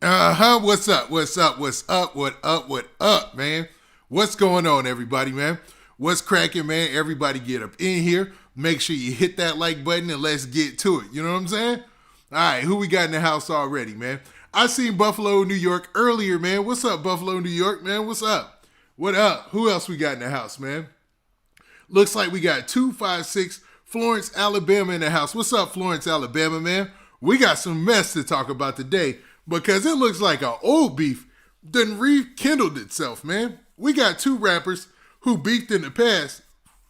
What's up? What's up? What's up? What up? What up, man? What's going on, everybody, man? What's cracking, man? Everybody get up in here. Make sure you hit that like button and let's get to it. You know what I'm saying? All right, who we got in the house already, man? I seen Buffalo, New York earlier, man. What's up, Buffalo, New York, man? What's up? What up? Who else we got in the house, man? Looks like we got 256 Florence, Alabama in the house. What's up, Florence, Alabama, man? We got some mess to talk about today because it looks like an old beef done rekindled itself, man. We got two rappers who beefed in the past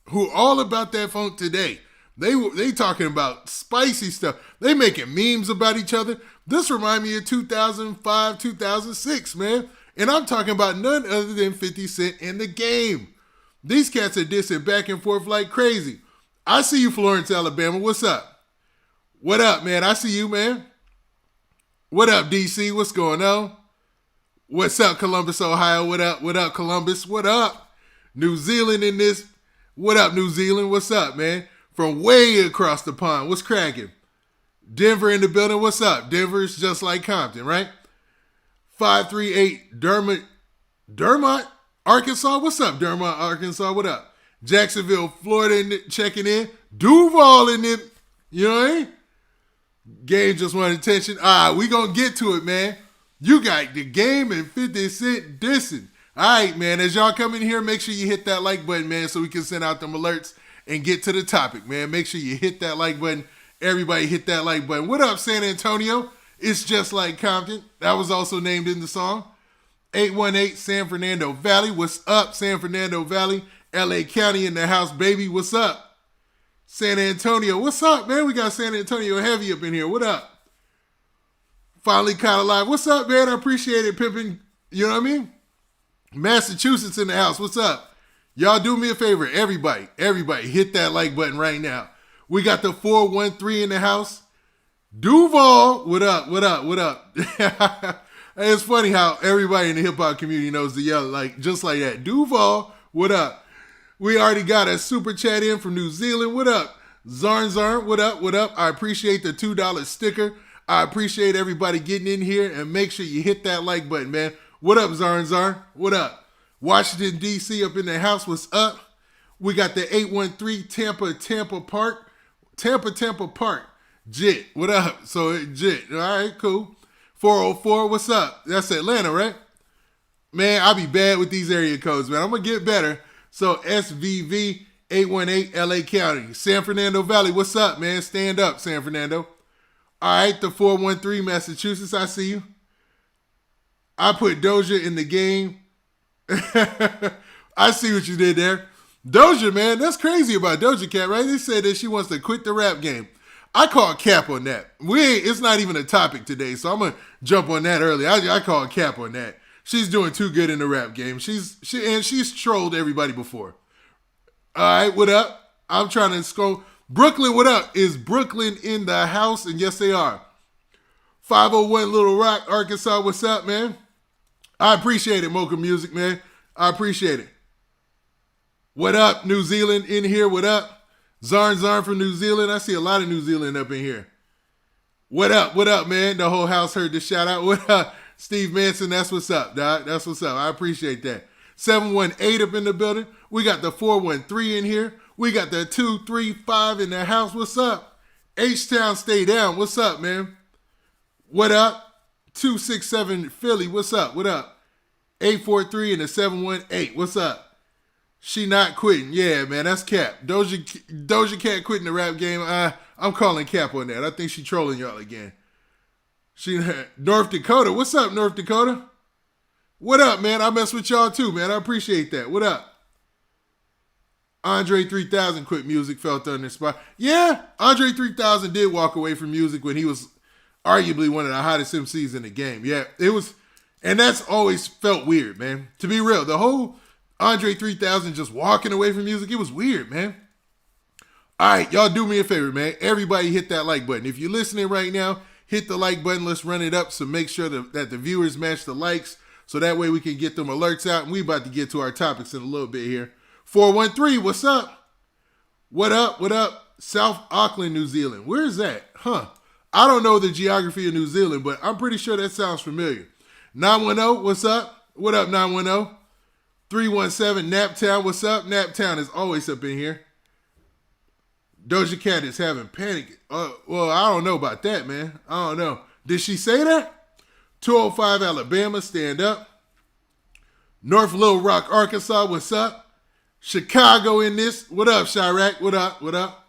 who all about that funk today. They talking about spicy stuff. They making memes about each other. This remind me of 2005, 2006, man. And I'm talking about none other than 50 Cent in the Game. These cats are dissing back and forth like crazy. I see you, Florence, Alabama. What's up? What up, man? I see you, man. What up, DC? What's going on? What's up, Columbus, Ohio? What up? What up, Columbus? What up? New Zealand in this. What up, New Zealand? What's up, man? From way across the pond. What's cracking? Denver in the building. What's up? Denver's just like Compton, right? 538 Dermot, Arkansas. What's up, Dermot, Arkansas? What up? Jacksonville, Florida, checking in. Duval in it. You know what I mean? Game just wanted attention. We gonna get to it, man. You got the Game and 50 Cent dissing. All right, man. As y'all come in here, make sure you hit that like button, man, so we can send out them alerts and get to the topic, man. Make sure you hit that like button. Everybody hit that like button. What up, San Antonio? It's just like Compton. That was also named in the song. 818 San Fernando Valley. What's up, San Fernando Valley? LA County in the house, baby. What's up? San Antonio. What's up, man? We got San Antonio heavy up in here. What up? Finally caught alive. What's up, man? I appreciate it, pimping. You know what I mean? Massachusetts in the house. What's up? Y'all do me a favor. Everybody hit that like button right now. We got the 413 in the house. Duval, what up? What up? What up? It's funny how everybody in the hip hop community knows to yell like just like that. Duval, what up? We already got a super chat in from New Zealand. What up? Zarn, what up? What up? I appreciate the $2 sticker. I appreciate everybody getting in here and make sure you hit that like button, man. What up, Zarn? What up? Washington, D.C. up in the house. What's up? We got the 813 Tampa Park. Jit, what up? So, Jit, all right, cool. 404, what's up? That's Atlanta, right? Man, I'll be bad with these area codes, man. I'm going to get better. So, SVV 818 LA County. San Fernando Valley, what's up, man? Stand up, San Fernando. All right, the 413 Massachusetts, I see you. I put Doja in the Game. I see what you did there. Doja, man, that's crazy about Doja Cat, right? They said that she wants to quit the rap game. I call cap on that. It's not even a topic today, so I'm gonna jump on that early. I call cap on that. She's doing too good in the rap game. She's trolled everybody before. All right, what up? I'm trying to scroll. Brooklyn, what up? Is Brooklyn in the house? And yes, they are. 501 Little Rock, Arkansas, what's up, man? I appreciate it, Mocha Music, man. I appreciate it. What up, New Zealand in here? What up? Zarn from New Zealand. I see a lot of New Zealand up in here. What up, man? The whole house heard the shout out. What up? Steve Manson, that's what's up, dog. That's what's up. I appreciate that. 718 up in the building. We got the 413 in here. We got the 235 in the house. What's up? H-Town, stay down. What's up, man? What up? 267 Philly. What's up? What up? 843 and the 718. What's up? She not quitting. Yeah, man, that's cap. Doja Cat quitting the rap game. I'm calling cap on that. I think she trolling y'all again. North Dakota. What's up, North Dakota? What up, man? I mess with y'all too, man. I appreciate that. What up? Andre 3000 quit music, felt uninspired. Yeah, Andre 3000 did walk away from music when he was arguably one of the hottest MCs in the game. Yeah, it was, and that's always felt weird, man. To be real, the whole Andre 3000 just walking away from music, it was weird, man. All right, y'all do me a favor, man. Everybody hit that like button. If you're listening right now, hit the like button. Let's run it up so make sure that the viewers match the likes so that way we can get them alerts out. And we about to get to our topics in a little bit here. 413, what's up? What up? What up? South Auckland, New Zealand. Where is that? Huh. I don't know the geography of New Zealand, but I'm pretty sure that sounds familiar. 910, what's up? What up, 910? 317, Naptown, what's up? Naptown is always up in here. Doja Cat is having panic. Well, I don't know about that, man. I don't know. Did she say that? 205 Alabama, stand up. North Little Rock, Arkansas, what's up? Chicago in this. What up, Chirac? What up? What up?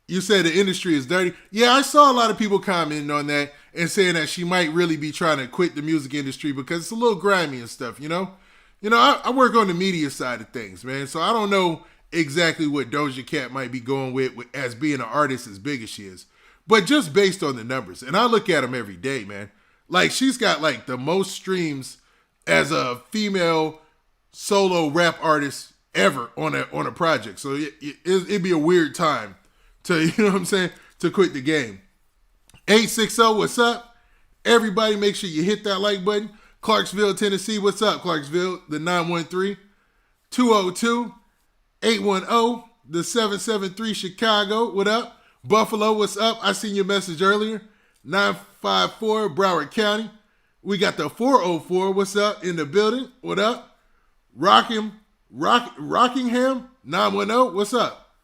You said the industry is dirty. Yeah, I saw a lot of people commenting on that and saying that she might really be trying to quit the music industry because it's a little grimy and stuff, you know? I work on the media side of things, man, so I don't know exactly what Doja Cat might be going with as being an artist as big as she is. But just based on the numbers, and I look at them every day, man. Like, she's got, like, the most streams as a female solo rap artist ever on a project. So it'd be a weird time to, you know what I'm saying, to quit the game. 860, what's up? Everybody make sure you hit that like button. Clarksville, Tennessee, what's up, Clarksville? The 913. 202. 810. The 773, Chicago, what up? Buffalo, what's up? I seen your message earlier. 954, Broward County. We got the 404, what's up, in the building? What up? Rockingham, 910, what's up?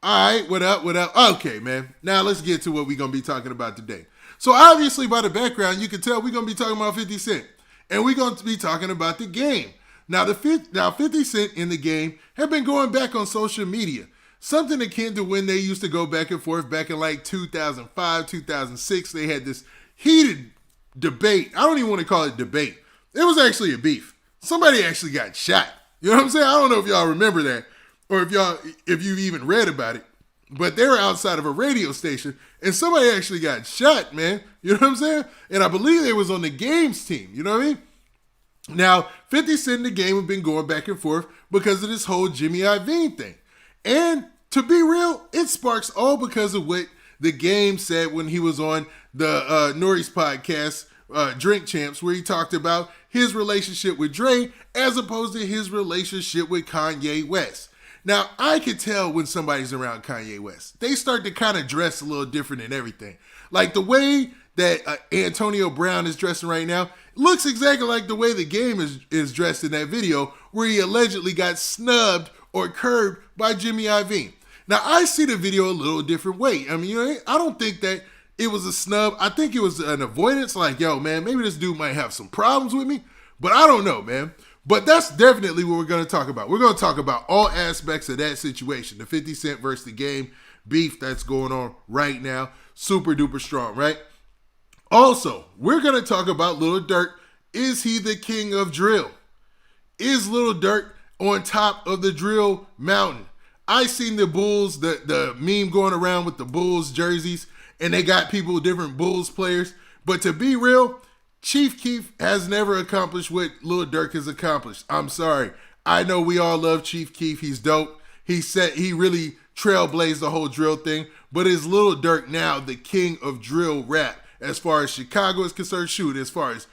All right, what up, what up? Okay, man. Now let's get to what we're going to be talking about today. So obviously by the background, you can tell we're going to be talking about 50 Cent. And we're going to be talking about the game. Now 50 Cent in the game have been going back on social media. Something akin to when they used to go back and forth back in like 2005, 2006. They had this heated debate. I don't even want to call it debate. It was actually a beef. Somebody actually got shot. You know what I'm saying? I don't know if y'all remember that or if you've even read about it. But they were outside of a radio station and somebody actually got shot, man. You know what I'm saying? And I believe they was on the games team. You know what I mean? Now, 50 Cent and the game have been going back and forth because of this whole Jimmy Iovine thing. And to be real, it sparks all because of what the game said when he was on the Nori's podcast, Drink Champs, where he talked about his relationship with Dre as opposed to his relationship with Kanye West. Now, I could tell when somebody's around Kanye West. They start to kind of dress a little different and everything. Like the way that Antonio Brown is dressing right now looks exactly like the way the game is dressed in that video where he allegedly got snubbed or curbed by Jimmy Iovine. Now, I see the video a little different way. I mean, I don't think that it was a snub. I think it was an avoidance. Like, yo, man, maybe this dude might have some problems with me. But I don't know, man. But that's definitely what we're going to talk about. We're going to talk about all aspects of that situation. The 50 Cent versus the game beef that's going on right now. Super duper strong, right? Also, we're going to talk about Lil Durk. Is he the king of drill? Is Lil Durk on top of the drill mountain? I seen the Bulls, the meme going around with the Bulls jerseys, and they got people, different Bulls players. But to be real, Chief Keef has never accomplished what Lil Durk has accomplished. I'm sorry. I know we all love Chief Keef. He's dope. He really trailblazed the whole drill thing. But is Lil Durk now the king of drill rap? As far as Chicago is concerned, shoot, as far as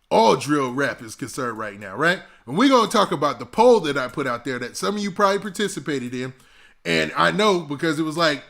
all drill rap is concerned right now, right? And we're going to talk about the poll that I put out there that some of you probably participated in. And I know because it was like,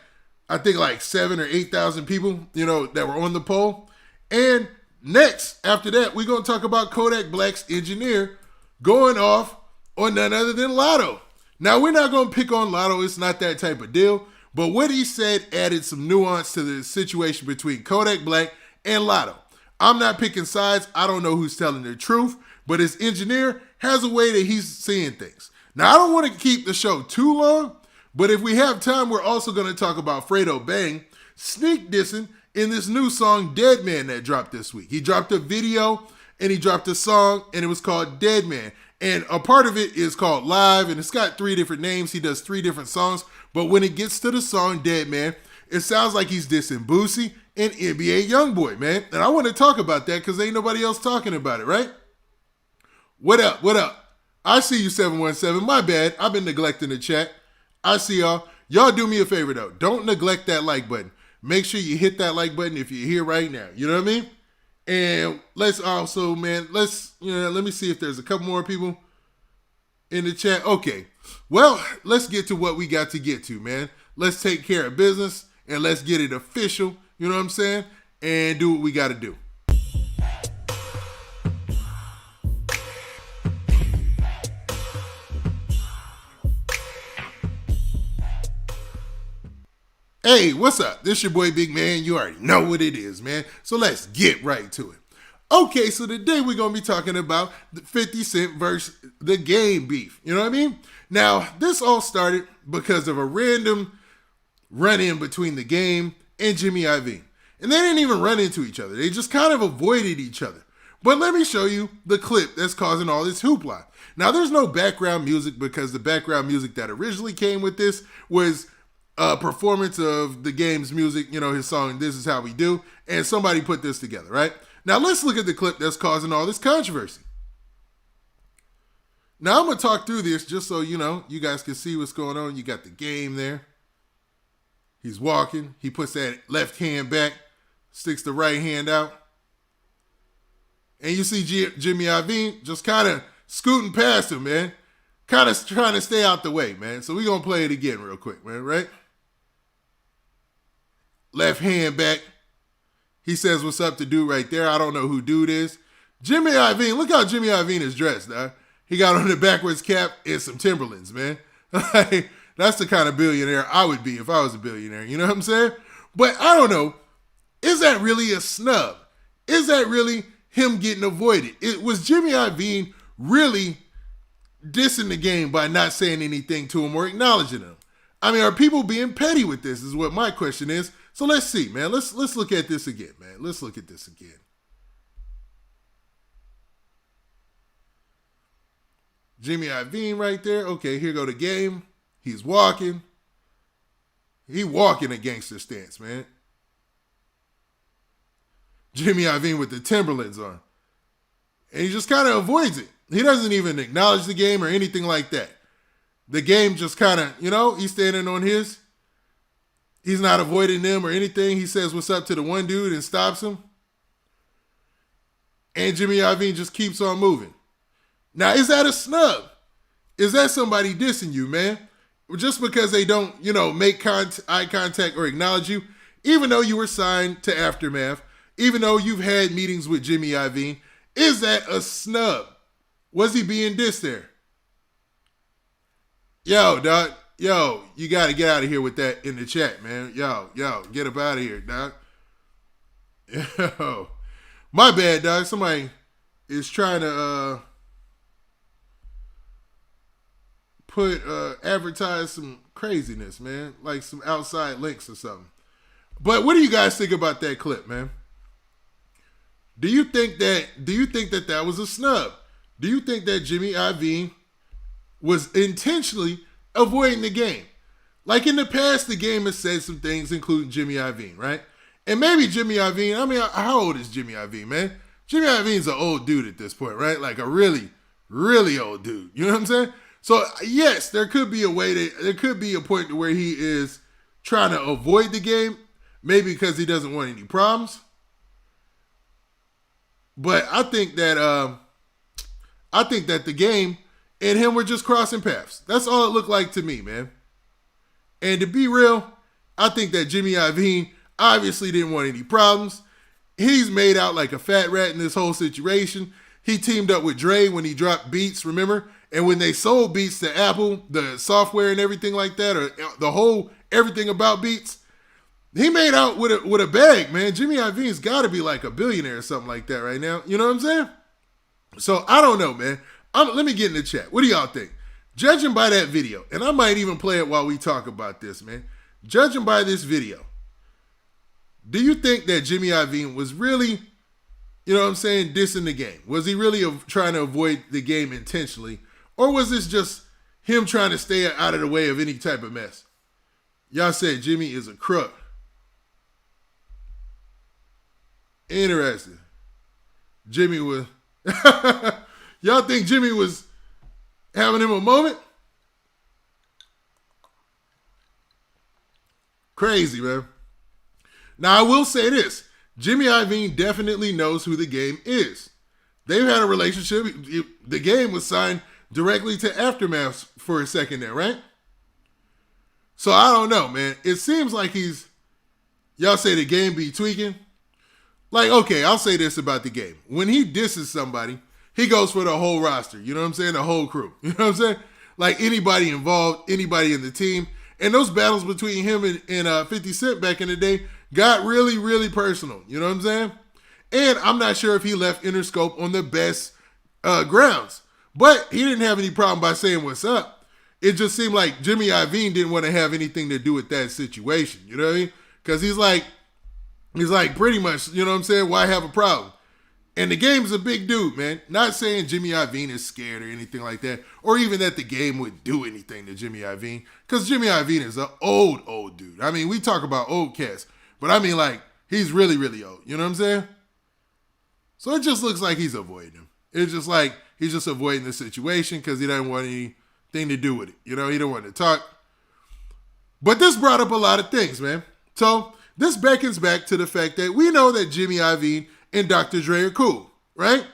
I think like 7,000 or 8,000 people, that were on the poll. And next, after that, we're going to talk about Kodak Black's engineer going off on none other than Lotto. Now, we're not going to pick on Lotto. It's not that type of deal. But what he said added some nuance to the situation between Kodak Black and Lotto. I'm not picking sides. I don't know who's telling the truth. But his engineer has a way that he's seeing things. Now, I don't want to keep the show too long. But if we have time, we're also going to talk about Fredo Bang sneak dissing in this new song, Dead Man, that dropped this week. He dropped a video and he dropped a song and it was called Dead Man. And a part of it is called Live and it's got 3 different names. He does 3 different songs. But when it gets to the song Dead Man, it sounds like he's dissing Boosie and NBA Youngboy, man. And I want to talk about that because ain't nobody else talking about it, right? What up? What up? I see you, 717. My bad. I've been neglecting the chat. I see y'all. Y'all do me a favor, though. Don't neglect that like button. Make sure you hit that like button if you're here right now. You know what I mean? And let's also, man, let me see if there's a couple more people in the chat. Okay. Well, let's get to what we got to get to, man. Let's take care of business and let's get it official, you know what I'm saying? And do what we got to do. Hey, what's up? This your boy Big Man. You already know what it is, man. So let's get right to it. Okay, so today we're going to be talking about the 50 Cent versus the Game beef. You know what I mean? Now, this all started because of a random run-in between the Game and Jimmy Iovine. And they didn't even run into each other. They just kind of avoided each other. But let me show you the clip that's causing all this hoopla. Now, there's no background music because the background music that originally came with this was a performance of the Game's music, you know, his song, This Is How We Do, and somebody put this together, right? Now, let's look at the clip that's causing all this controversy. Now, I'm going to talk through this just so, you know, you guys can see what's going on. You got the Game there. He's walking. He puts that left hand back, sticks the right hand out. And you see Jimmy Iovine just kind of scooting past him, man. Kind of trying to stay out the way, man. So we're going to play it again real quick, man, right? Left hand back. He says, what's up to dude right there. I don't know who dude is. Jimmy Iovine, look how Jimmy Iovine is dressed, dog. He got on the backwards cap and some Timberlands, man. That's the kind of billionaire I would be if I was a billionaire. You know what I'm saying? But I don't know. Is that really a snub? Is that really him getting avoided? Was Jimmy Iovine really dissing the Game by not saying anything to him or acknowledging him? I mean, are people being petty with this is what my question is. So let's see, man. Let's look at this again, man. Let's look at this again. Jimmy Iovine right there. Okay, here go the Game. He's walking. He walking a gangster stance, man. Jimmy Iovine with the Timberlands on. And he just kind of avoids it. He doesn't even acknowledge the Game or anything like that. The Game just kind of, you know, he's standing on his. He's not avoiding them or anything. He says what's up to the one dude and stops him. And Jimmy Iovine just keeps on moving. Now, is that a snub? Is that somebody dissing you, man? Just because they don't, you know, make eye contact or acknowledge you, even though you were signed to Aftermath, even though you've had meetings with Jimmy Iovine, is that a snub? Was he being dissed there? Yo, dog. Yo, you got to get out of here with that in the chat, man. Yo, get up out of here, dog. Yo. My bad, dog. Somebody is trying to advertise some craziness, man. Like some outside links or something. But what do you guys think about that clip, man? Do you think that was a snub? Do you think that Jimmy Iovine was intentionally avoiding the Game? Like in the past, the Game has said some things, including Jimmy Iovine, right? And maybe Jimmy Iovine, I mean, how old is Jimmy Iovine, man? Jimmy Iovine's an old dude at this point, right? Like a really, really old dude. You know what I'm saying? So yes, there could be a point to where he is trying to avoid the Game, maybe because he doesn't want any problems. But I think that the Game and him were just crossing paths. That's all it looked like to me, man. And to be real, I think that Jimmy Iovine obviously didn't want any problems. He's made out like a fat rat in this whole situation. He teamed up with Dre when he dropped Beats, remember? And when they sold Beats to Apple, the software and everything like that, or the whole everything about Beats, he made out with a bag, man. Jimmy Iovine's got to be like a billionaire or something like that right now. You know what I'm saying? So I don't know, man. Let me get in the chat. What do y'all think? Judging by that video, and I might even play it while we talk about this, man. Judging by this video, do you think that Jimmy Iovine was really, you know what I'm saying, dissing the Game? Was he really trying to avoid the Game intentionally? Or was this just him trying to stay out of the way of any type of mess? Y'all said Jimmy is a crook. Interesting. Jimmy was... Y'all think Jimmy was having him a moment? Crazy, man. Now, I will say this. Jimmy Iovine definitely knows who the Game is. They've had a relationship. The Game was signed directly to Aftermath for a second there, right? So I don't know, man. It seems like he's Y'all say the Game be tweaking. Like, okay, I'll say this about the Game. When he disses somebody, he goes for the whole roster. You know what I'm saying? The whole crew. You know what I'm saying? Like anybody involved, anybody in the team. And those battles between him and 50 Cent back in the day got really, really personal. You know what I'm saying? And I'm not sure if he left Interscope on the best grounds. But he didn't have any problem by saying what's up. It just seemed like Jimmy Iovine didn't want to have anything to do with that situation. You know what I mean? Because he's like pretty much, you know what I'm saying? Why have a problem? And the Game's a big dude, man. Not saying Jimmy Iovine is scared or anything like that, or even that the Game would do anything to Jimmy Iovine, because Jimmy Iovine is an old dude. I mean, we talk about old cats, but I mean, like, he's really, really old. You know what I'm saying? So it just looks like he's avoiding him. It's just like he's just avoiding the situation because he doesn't want anything to do with it. You know, he don't want to talk. But this brought up a lot of things, man. So this beckons back to the fact that we know that Jimmy Iovine and Dr. Dre are cool, right?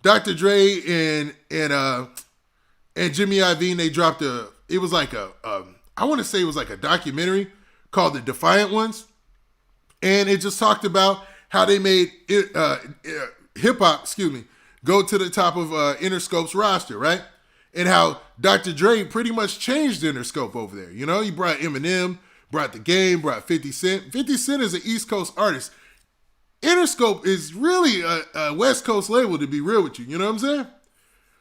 Dr. Dre and Jimmy Iovine, they dropped I want to say it was like a documentary called The Defiant Ones. And it just talked about how they made hip hop, go to the top of Interscope's roster, right? And how Dr. Dre pretty much changed Interscope over there. You know, he brought Eminem, brought The Game, brought 50 Cent. 50 Cent is an East Coast artist. Interscope is really a West Coast label, to be real with you. You know what I'm saying?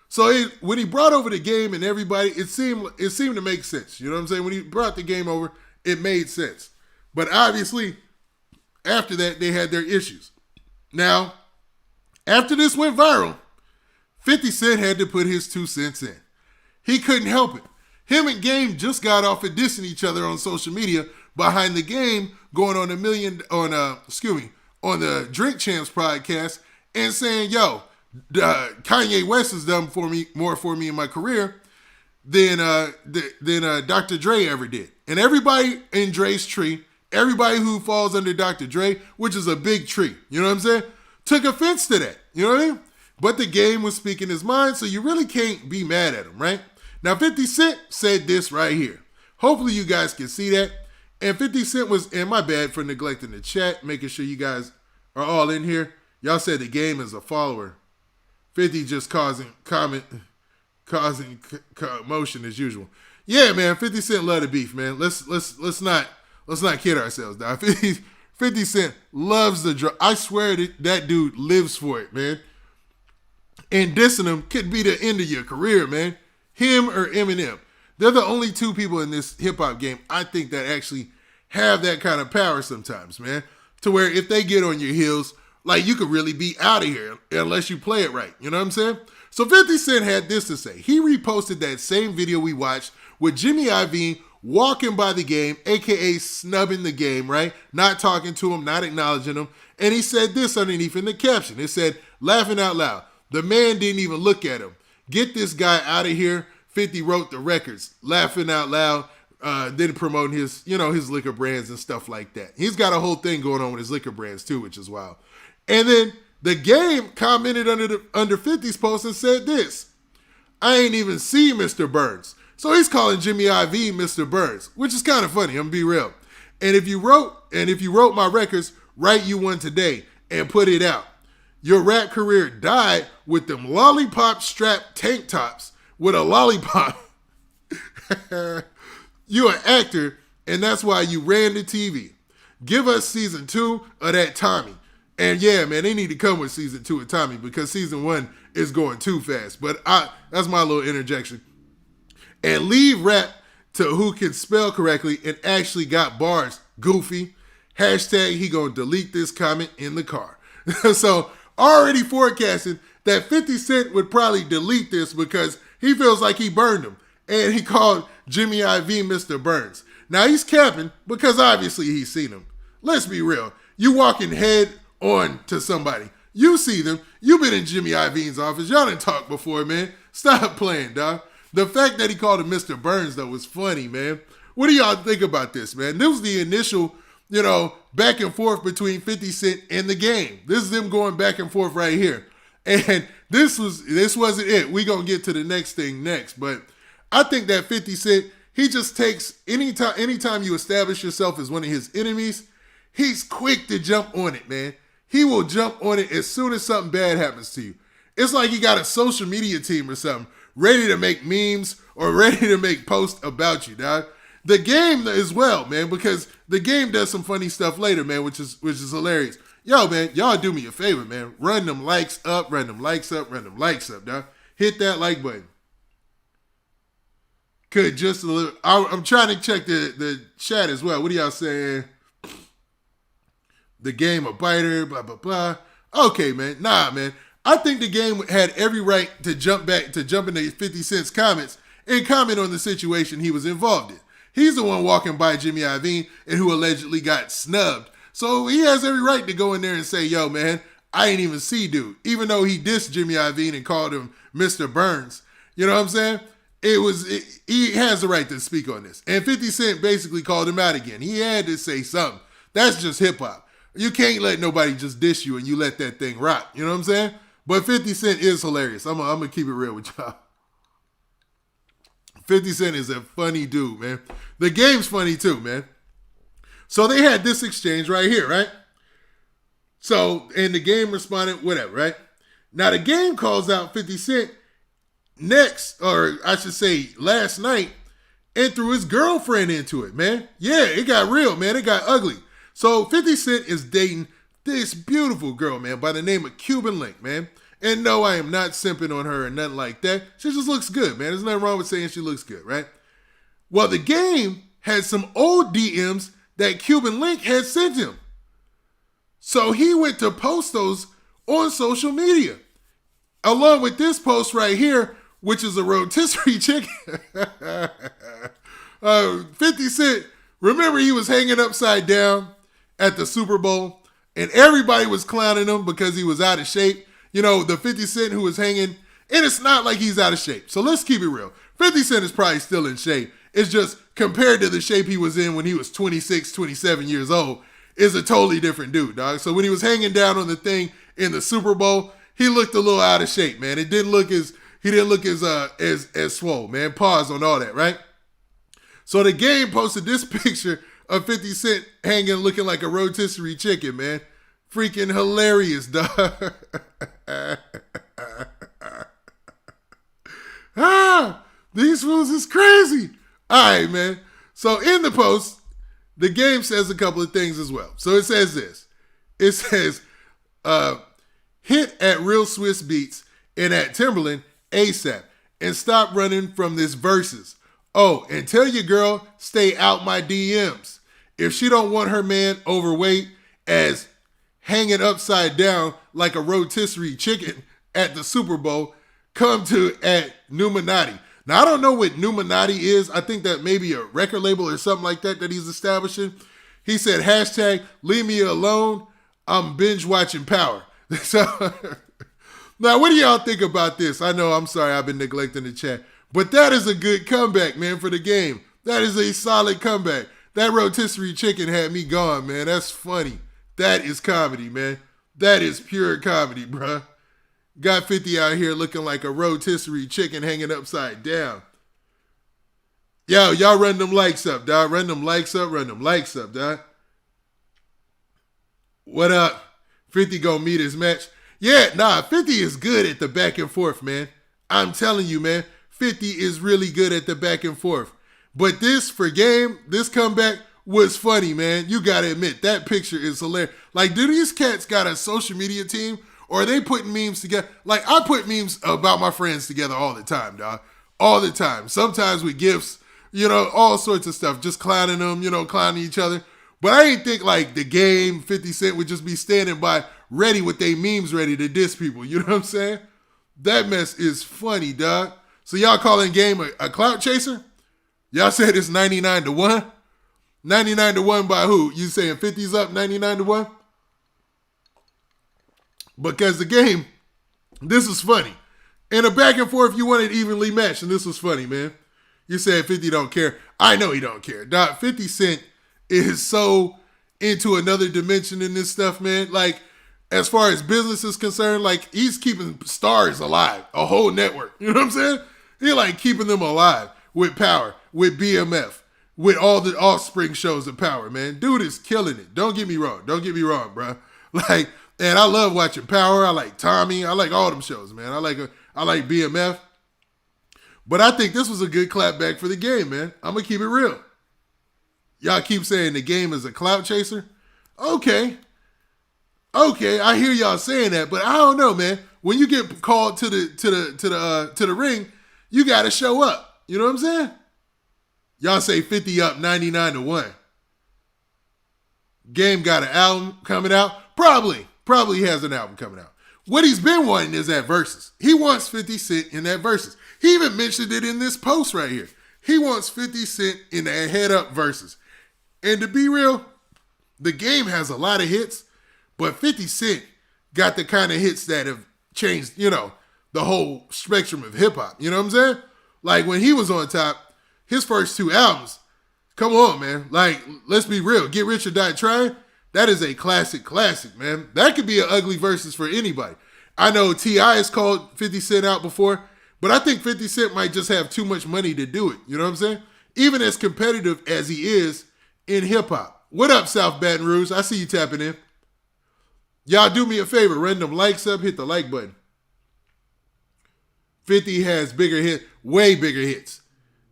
So when he brought over The Game and everybody, it seemed to make sense. You know what I'm saying? When he brought The Game over, it made sense. But obviously, after that, they had their issues. Now, after this went viral, 50 Cent had to put his 2 cents in. He couldn't help it. Him and Game just got off of dissing each other on social media behind the Game, going on on the Drink Champs podcast and saying, yo, Kanye West has done more for me in my career than Dr. Dre ever did. And everybody in Dre's tree, everybody who falls under Dr. Dre, which is a big tree, you know what I'm saying, took offense to that. You know what I mean? But the Game was speaking his mind, so you really can't be mad at him, right? Now, 50 Cent said this right here. Hopefully you guys can see that. And 50 Cent was, and my bad for neglecting the chat, making sure you guys are all in here. Y'all said the Game is a follower. 50 just causing commotion as usual. Yeah, man, 50 Cent love the beef, man. Let's not kid ourselves, dog. 50 Cent loves the drug. I swear that dude lives for it, man. And dissing him could be the end of your career, man. Him or Eminem. They're the only two people in this hip-hop game, I think, that actually have that kind of power sometimes, man. To where if they get on your heels, like, you could really be out of here unless you play it right. You know what I'm saying? So 50 Cent had this to say. He reposted that same video we watched with Jimmy Iovine walking by the Game, a.k.a. snubbing the Game, right? Not talking to him, not acknowledging him. And he said this underneath in the caption. It said, laughing out loud. The man didn't even look at him. Get this guy out of here. 50 wrote the records, laughing out loud, then promoting his liquor brands and stuff like that. He's got a whole thing going on with his liquor brands too, which is wild. And then the Game commented under 50's post and said this: I ain't even see Mr. Burns. So he's calling Jimmy Iovine Mr. Burns, which is kind of funny. I'm gonna be real. And if you wrote my records, write you one today and put it out. Your rap career died with them lollipop strapped tank tops with a lollipop. You an actor, and that's why you ran the TV. Give us season 2 of that Tommy. And yeah, man, they need to come with season 2 of Tommy because season 1 is going too fast. But that's my little interjection. And leave rap to who can spell correctly and actually got bars. Goofy. Hashtag he gonna delete this comment in the car. So already forecasting that 50 Cent would probably delete this because he feels like he burned him. And he called Jimmy Iovine Mr. Burns. Now he's capping because obviously he's seen him. Let's be real. You walking head on to somebody. You see them. You've been in Jimmy Iovine's office. Y'all didn't talk before, man. Stop playing, dog. The fact that he called him Mr. Burns, though, was funny, man. What do y'all think about this, man? This was the initial, back and forth between 50 Cent and the Game. This is them going back and forth right here. And this wasn't it. We gonna get to the next thing next. But I think that 50 Cent, he just takes, anytime you establish yourself as one of his enemies, He's quick to jump on it, man. He will jump on it as soon as something bad happens to you. It's like he got a social media team or something ready to make memes or ready to make posts about you, dog. The game as well, man, because the game does some funny stuff later, man, which is hilarious. Yo, man, y'all do me a favor, man. Run them likes up, run them likes up, run them likes up, dog. Hit that like button. Could just a little. I'm trying to check the chat as well. What are y'all saying? The game a biter, blah, blah, blah. Okay, man. Nah, man. I think the game had every right to jump into 50 Cent's comments and comment on the situation he was involved in. He's the one walking by Jimmy Iovine and who allegedly got snubbed. So he has every right to go in there and say, yo, man, I ain't even see dude. Even though he dissed Jimmy Iovine and called him Mr. Burns. You know what I'm saying? He has the right to speak on this. And 50 Cent basically called him out again. He had to say something. That's just hip hop. You can't let nobody just diss you and you let that thing rock. You know what I'm saying? But 50 Cent is hilarious. I'm going to keep it real with y'all. 50 Cent is a funny dude, man. The game's funny too, man. So they had this exchange right here, right? So, and the game responded, whatever, right? Now the game calls out 50 Cent next, or I should say last night, and threw his girlfriend into it, man. Yeah, it got real, man. It got ugly. So 50 Cent is dating this beautiful girl, man, by the name of Cuban Link, man. And no, I am not simping on her or nothing like that. She just looks good, man. There's nothing wrong with saying she looks good, right? Well, the game had some old DMs that Cuban Link had sent him. So he went to post those on social media. Along with this post right here, which is a rotisserie chicken. 50 Cent, remember he was hanging upside down at the Super Bowl and everybody was clowning him because he was out of shape. You know, the 50 Cent who was hanging, and it's not like he's out of shape. So let's keep it real. 50 Cent is probably still in shape. It's just compared to the shape he was in when he was 26, 27 years old, is a totally different dude, dog. So when he was hanging down on the thing in the Super Bowl, he looked a little out of shape, man. He didn't look as swole, man. Pause on all that, right? So the game posted this picture of 50 Cent hanging looking like a rotisserie chicken, man. Freaking hilarious, dog. These fools is crazy. All right, man. So in the post, the game says a couple of things as well. So it says this. It says, hit at Real Swiss Beats and at Timberland ASAP and stop running from this verses. Oh, and tell your girl, stay out my DMs. If she don't want her man overweight as hanging upside down like a rotisserie chicken at the Super Bowl, come to at Numinati. Now, I don't know what Numinati is. I think that maybe a record label or something like that he's establishing. He said, hashtag, leave me alone. I'm binge watching Power. So, now, what do y'all think about this? I know, I'm sorry, I've been neglecting the chat. But that is a good comeback, man, for the game. That is a solid comeback. That rotisserie chicken had me gone, man. That's funny. That is comedy, man. That is pure comedy, bruh. Got 50 out here looking like a rotisserie chicken hanging upside down. Yo, y'all run them likes up, dog. Run them likes up, dog. What up? 50 gonna meet his match. Yeah, 50 is good at the back and forth, man. I'm telling you, man. 50 is really good at the back and forth. But this comeback was funny, man. You gotta admit, that picture is hilarious. Like, do these cats got a social media team? Or are they putting memes together? Like, I put memes about my friends together all the time, dog. All the time. Sometimes with gifts, you know, all sorts of stuff. Just clowning them, you know, clowning each other. But I didn't think, like, the game, 50 Cent would just be standing by ready with their memes ready to diss people. You know what I'm saying? That mess is funny, dog. So y'all calling game a clout chaser? Y'all said it's 99-1? 99-1 by who? You saying 50's up 99-1? Because the game, this is funny. And a back and forth, you want it evenly matched, and this was funny, man. You said 50 don't care. I know he don't care. Dog, 50 Cent is so into another dimension in this stuff, man. Like, as far as business is concerned, like, he's keeping stars alive, a whole network. You know what I'm saying? He like keeping them alive with Power, with BMF, with all the Offspring shows of Power, man. Dude is killing it. Don't get me wrong. Don't get me wrong, bro. Like, and I love watching Power. I like Tommy. I like all them shows, man. I like BMF. But I think this was a good clapback for the game, man. I'm going to keep it real. Y'all keep saying the game is a clout chaser. Okay, I hear y'all saying that, but I don't know, man. When you get called to the ring, you got to show up. You know what I'm saying? Y'all say 50 up, 99-1. Game got an album coming out. Probably has an album coming out. What he's been wanting is that Versus. He wants 50 Cent in that Versus. He even mentioned it in this post right here. He wants 50 Cent in that Head Up Versus. And to be real, the game has a lot of hits, but 50 Cent got the kind of hits that have changed, the whole spectrum of hip-hop. You know what I'm saying? Like, when he was on top, his first 2 albums, come on, man. Like, let's be real. Get Rich or Die Trying, that is a classic, man. That could be an ugly versus for anybody. I know T.I. has called 50 Cent out before, but I think 50 Cent might just have too much money to do it. You know what I'm saying? Even as competitive as he is in hip-hop. What up, South Baton Rouge? I see you tapping in. Y'all do me a favor. Run them likes up. Hit the like button. 50 has bigger hits, way bigger hits.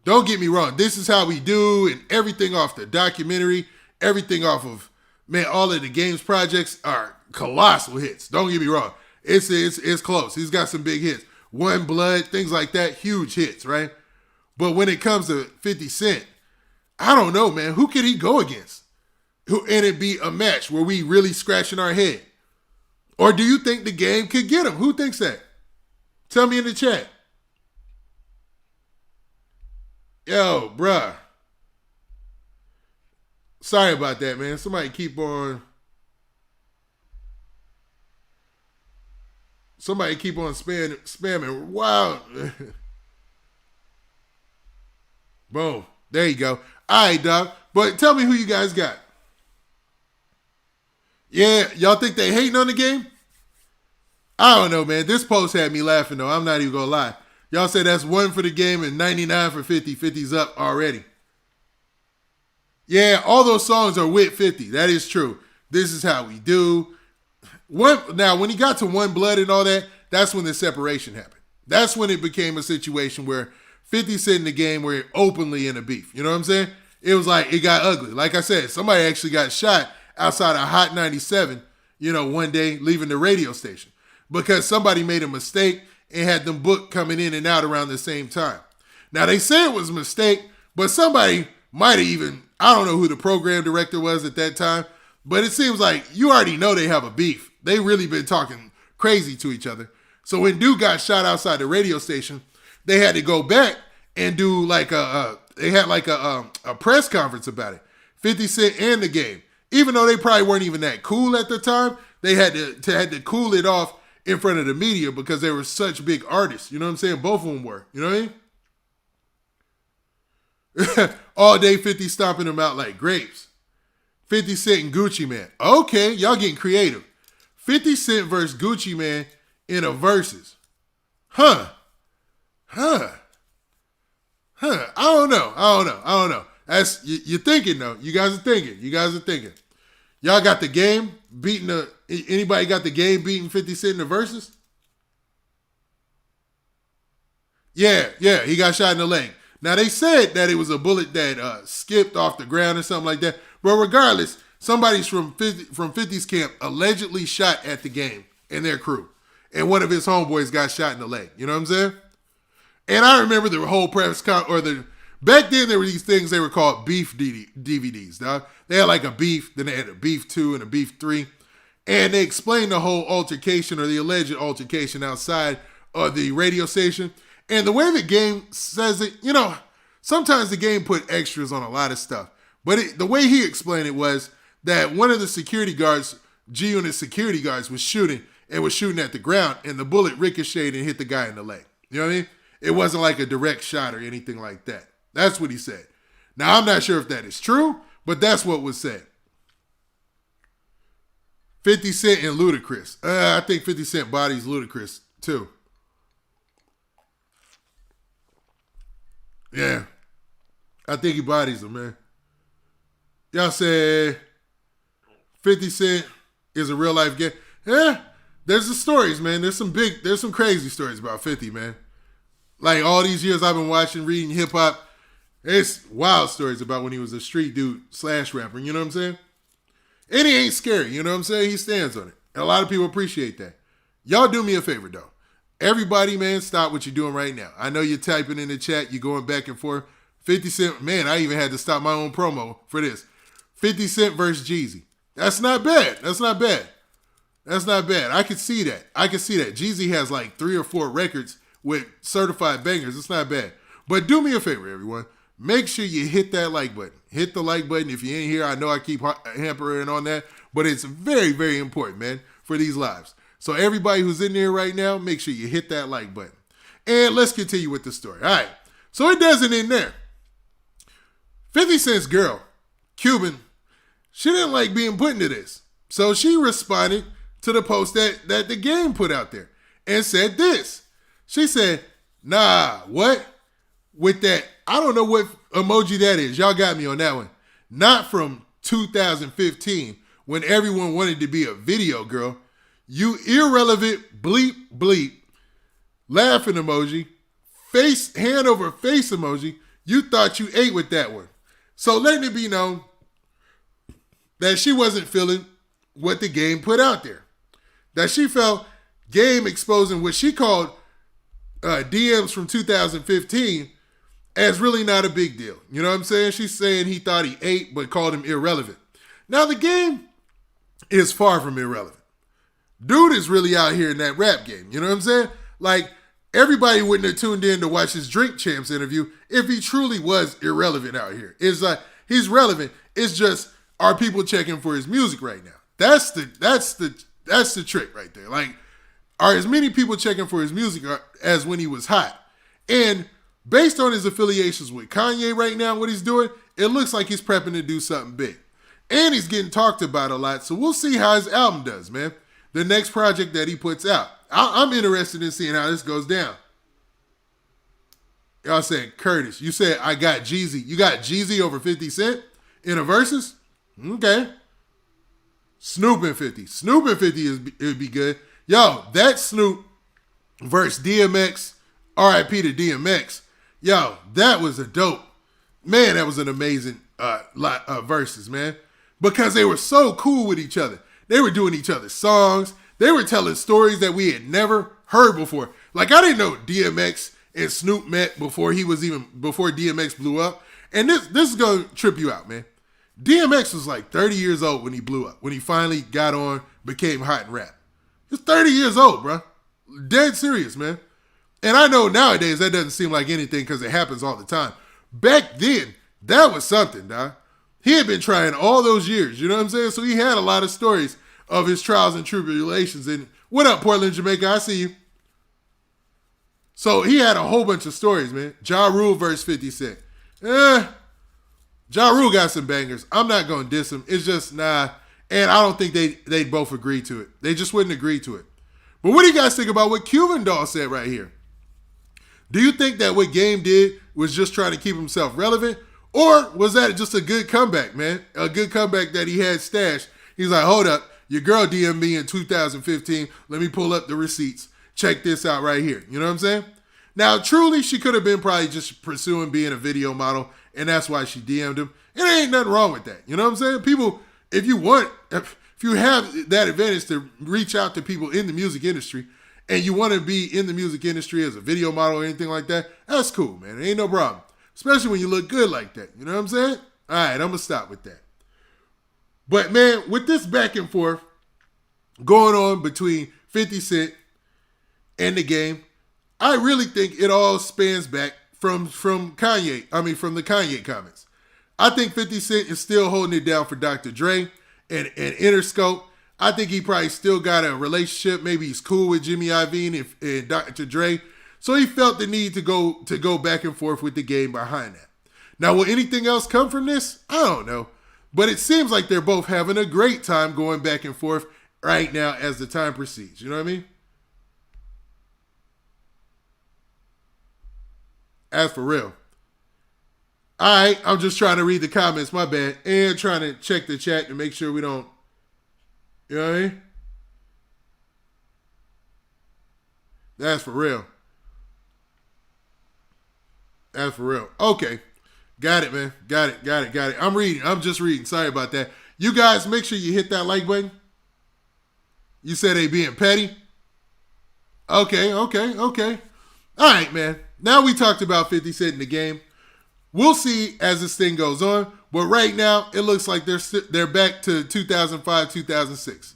Don't get me wrong. This is how we do, and everything off the documentary, everything off of, man, all of the games projects are colossal hits. Don't get me wrong. It's close. He's got some big hits. One Blood, things like that, huge hits, right? But when it comes to 50 Cent, I don't know, man. Who could he go against? And it be a match where we really scratching our head? Or do you think the game could get him? Who thinks that? Tell me in the chat. Yo, bruh. Sorry about that, man. Somebody keep on spamming. Wow. Boom. There you go. All right, dog. But tell me who you guys got. Yeah, y'all think they hating on the game? I don't know, man. This post had me laughing, though. I'm not even going to lie. Y'all said that's 1 for the game and 99 for 50. 50's up already. Yeah, all those songs are with 50. That is true. This is how we do. Now, when he got to One Blood and all that, that's when the separation happened. That's when it became a situation where 50 Cent in the game were openly in a beef. You know what I'm saying? It was like, it got ugly. Like I said, somebody actually got shot outside of Hot 97, one day leaving the radio station because somebody made a mistake and had them booked coming in and out around the same time. Now, they say it was a mistake, but somebody might have even, I don't know who the program director was at that time, but it seems like you already know they have a beef. They really been talking crazy to each other. So when dude got shot outside the radio station, they had to go back and do like a press conference about it. 50 Cent and the game. Even though they probably weren't even that cool at the time, they had to cool it off in front of the media because they were such big artists. You know what I'm saying? Both of them were. You know what I mean? All day 50 stomping them out like grapes. 50 Cent and Gucci Man. Okay, y'all getting creative. 50 Cent versus Gucci Man in a versus. Huh. I don't know. That's you're thinking though. You guys are thinking. Y'all got the game beating anybody got the game beating 50 Cent in the verses? Yeah, he got shot in the leg. Now they said that it was a bullet that skipped off the ground or something like that. But regardless, somebody's from 50's camp allegedly shot at the game and their crew. And one of his homeboys got shot in the leg. You know what I'm saying? And I remember the whole back then there were these things, they were called beef DVDs, dog. They had like a beef, then they had a beef 2 and a beef 3. And they explained the whole altercation or the alleged altercation outside of the radio station. And the way the game says it, sometimes the game put extras on a lot of stuff. But the way he explained it was that one of the security guards, G-Unit security guards, was shooting at the ground, and the bullet ricocheted and hit the guy in the leg. You know what I mean? It wasn't like a direct shot or anything like that. That's what he said. Now, I'm not sure if that is true, but that's what was said. 50 Cent and Ludacris. I think 50 Cent bodies Ludacris, too. Yeah. I think he bodies him, man. Y'all said 50 Cent is a real life game. Yeah, there's the stories, man. There's some crazy stories about 50, man. Like all these years I've been watching, reading hip hop, it's wild stories about when he was a street dude / rapper. You know what I'm saying? And he ain't scary. You know what I'm saying? He stands on it. And a lot of people appreciate that. Y'all do me a favor though. Everybody, man, stop what you're doing right now. I know you're typing in the chat, you're going back and forth. 50 Cent, man, I even had to stop my own promo for this. 50 Cent versus Jeezy. That's not bad. That's not bad. That's not bad. I could see that. I could see that. Jeezy has like 3 or 4 records with certified bangers. It's not bad. But do me a favor, everyone. Make sure you hit that like button. Hit the like button if you ain't here. I know I keep hampering on that, but it's very, very important, man, for these lives. So everybody who's in there right now, make sure you hit that like button. And let's continue with the story. All right. So it doesn't end there. 50 Cent's girl, Cuban, she didn't like being put into this. So she responded to the post that the game put out there and said this. She said, nah, what? With that, I don't know what emoji that is. Y'all got me on that one. Not from 2015 when everyone wanted to be a video girl. You irrelevant bleep bleep. Laughing emoji. Face, hand over face emoji. You thought you ate with that one. So letting it be known that she wasn't feeling what the game put out there. That she felt game exposing what she called DMs from 2015 as really not a big deal. You know what I'm saying? She's saying he thought he ate but called him irrelevant. Now the game is far from irrelevant. Dude is really out here in that rap game. You know what I'm saying? Like, everybody wouldn't have tuned in to watch his Drink Champs interview if he truly was irrelevant out here. It's like, he's relevant. It's just, are people checking for his music right now? That's the trick right there. Like, are as many people checking for his music as when he was hot? And based on his affiliations with Kanye right now, what he's doing, it looks like he's prepping to do something big. And he's getting talked about a lot, so we'll see how his album does, man. The next project that he puts out. I'm interested in seeing how this goes down. Y'all said, Curtis, you said I got Jeezy. You got Jeezy over 50 Cent in a versus? Okay. Snoop and 50. Snoop and 50 it'd be good. Yo, that Snoop versus DMX, RIP to DMX. Yo, that was a dope. Man, that was an amazing versus, man. Because they were so cool with each other. They were doing each other's songs. They were telling stories that we had never heard before. Like, I didn't know DMX and Snoop met before DMX blew up. And this is going to trip you out, man. DMX was like 30 years old when he blew up. When he finally got on, became hot in rap. He was 30 years old, bro. Dead serious, man. And I know nowadays that doesn't seem like anything because it happens all the time. Back then, that was something, dog. He had been trying all those years, you know what I'm saying? So he had a lot of stories of his trials and tribulations. And what up, Portland, Jamaica? I see you. So he had a whole bunch of stories, man. Ja Rule versus 50 Cent. Ja Rule got some bangers. I'm not going to diss him. It's just, nah. And I don't think they'd both agree to it. They just wouldn't agree to it. But what do you guys think about what Cuban Doll said right here? Do you think that what Game did was just trying to keep himself relevant? Or was that just a good comeback, man? A good comeback that he had stashed. He's like, hold up. Your girl DM'd me in 2015. Let me pull up the receipts. Check this out right here. You know what I'm saying? Now, truly, she could have been probably just pursuing being a video model, and that's why she DM'd him. And there ain't nothing wrong with that. You know what I'm saying? People, if you have that advantage to reach out to people in the music industry, and you want to be in the music industry as a video model or anything like that, that's cool, man. It ain't no problem. Especially when you look good like that. You know what I'm saying? All right, I'm going to stop with that. But, man, with this back and forth going on between 50 Cent and the Game, I really think it all spans back from Kanye. I mean, from the Kanye comments. I think 50 Cent is still holding it down for Dr. Dre and Interscope. I think he probably still got a relationship. Maybe he's cool with Jimmy Iovine and Dr. Dre. So he felt the need to go back and forth with the Game behind that. Now, will anything else come from this? I don't know. But it seems like they're both having a great time going back and forth right now as the time proceeds. You know what I mean? As for real. All right, I'm just trying to read the comments. My bad. And trying to check the chat to make sure we don't. You know what I mean? That's for real. That's for real. Okay. Got it, man. Got it. I'm reading. I'm just reading. Sorry about that. You guys, make sure you hit that like button. You said they being petty? Okay. All right, man. Now we talked about 50 Cent in the game. We'll see as this thing goes on. But right now, it looks like they're back to 2005, 2006.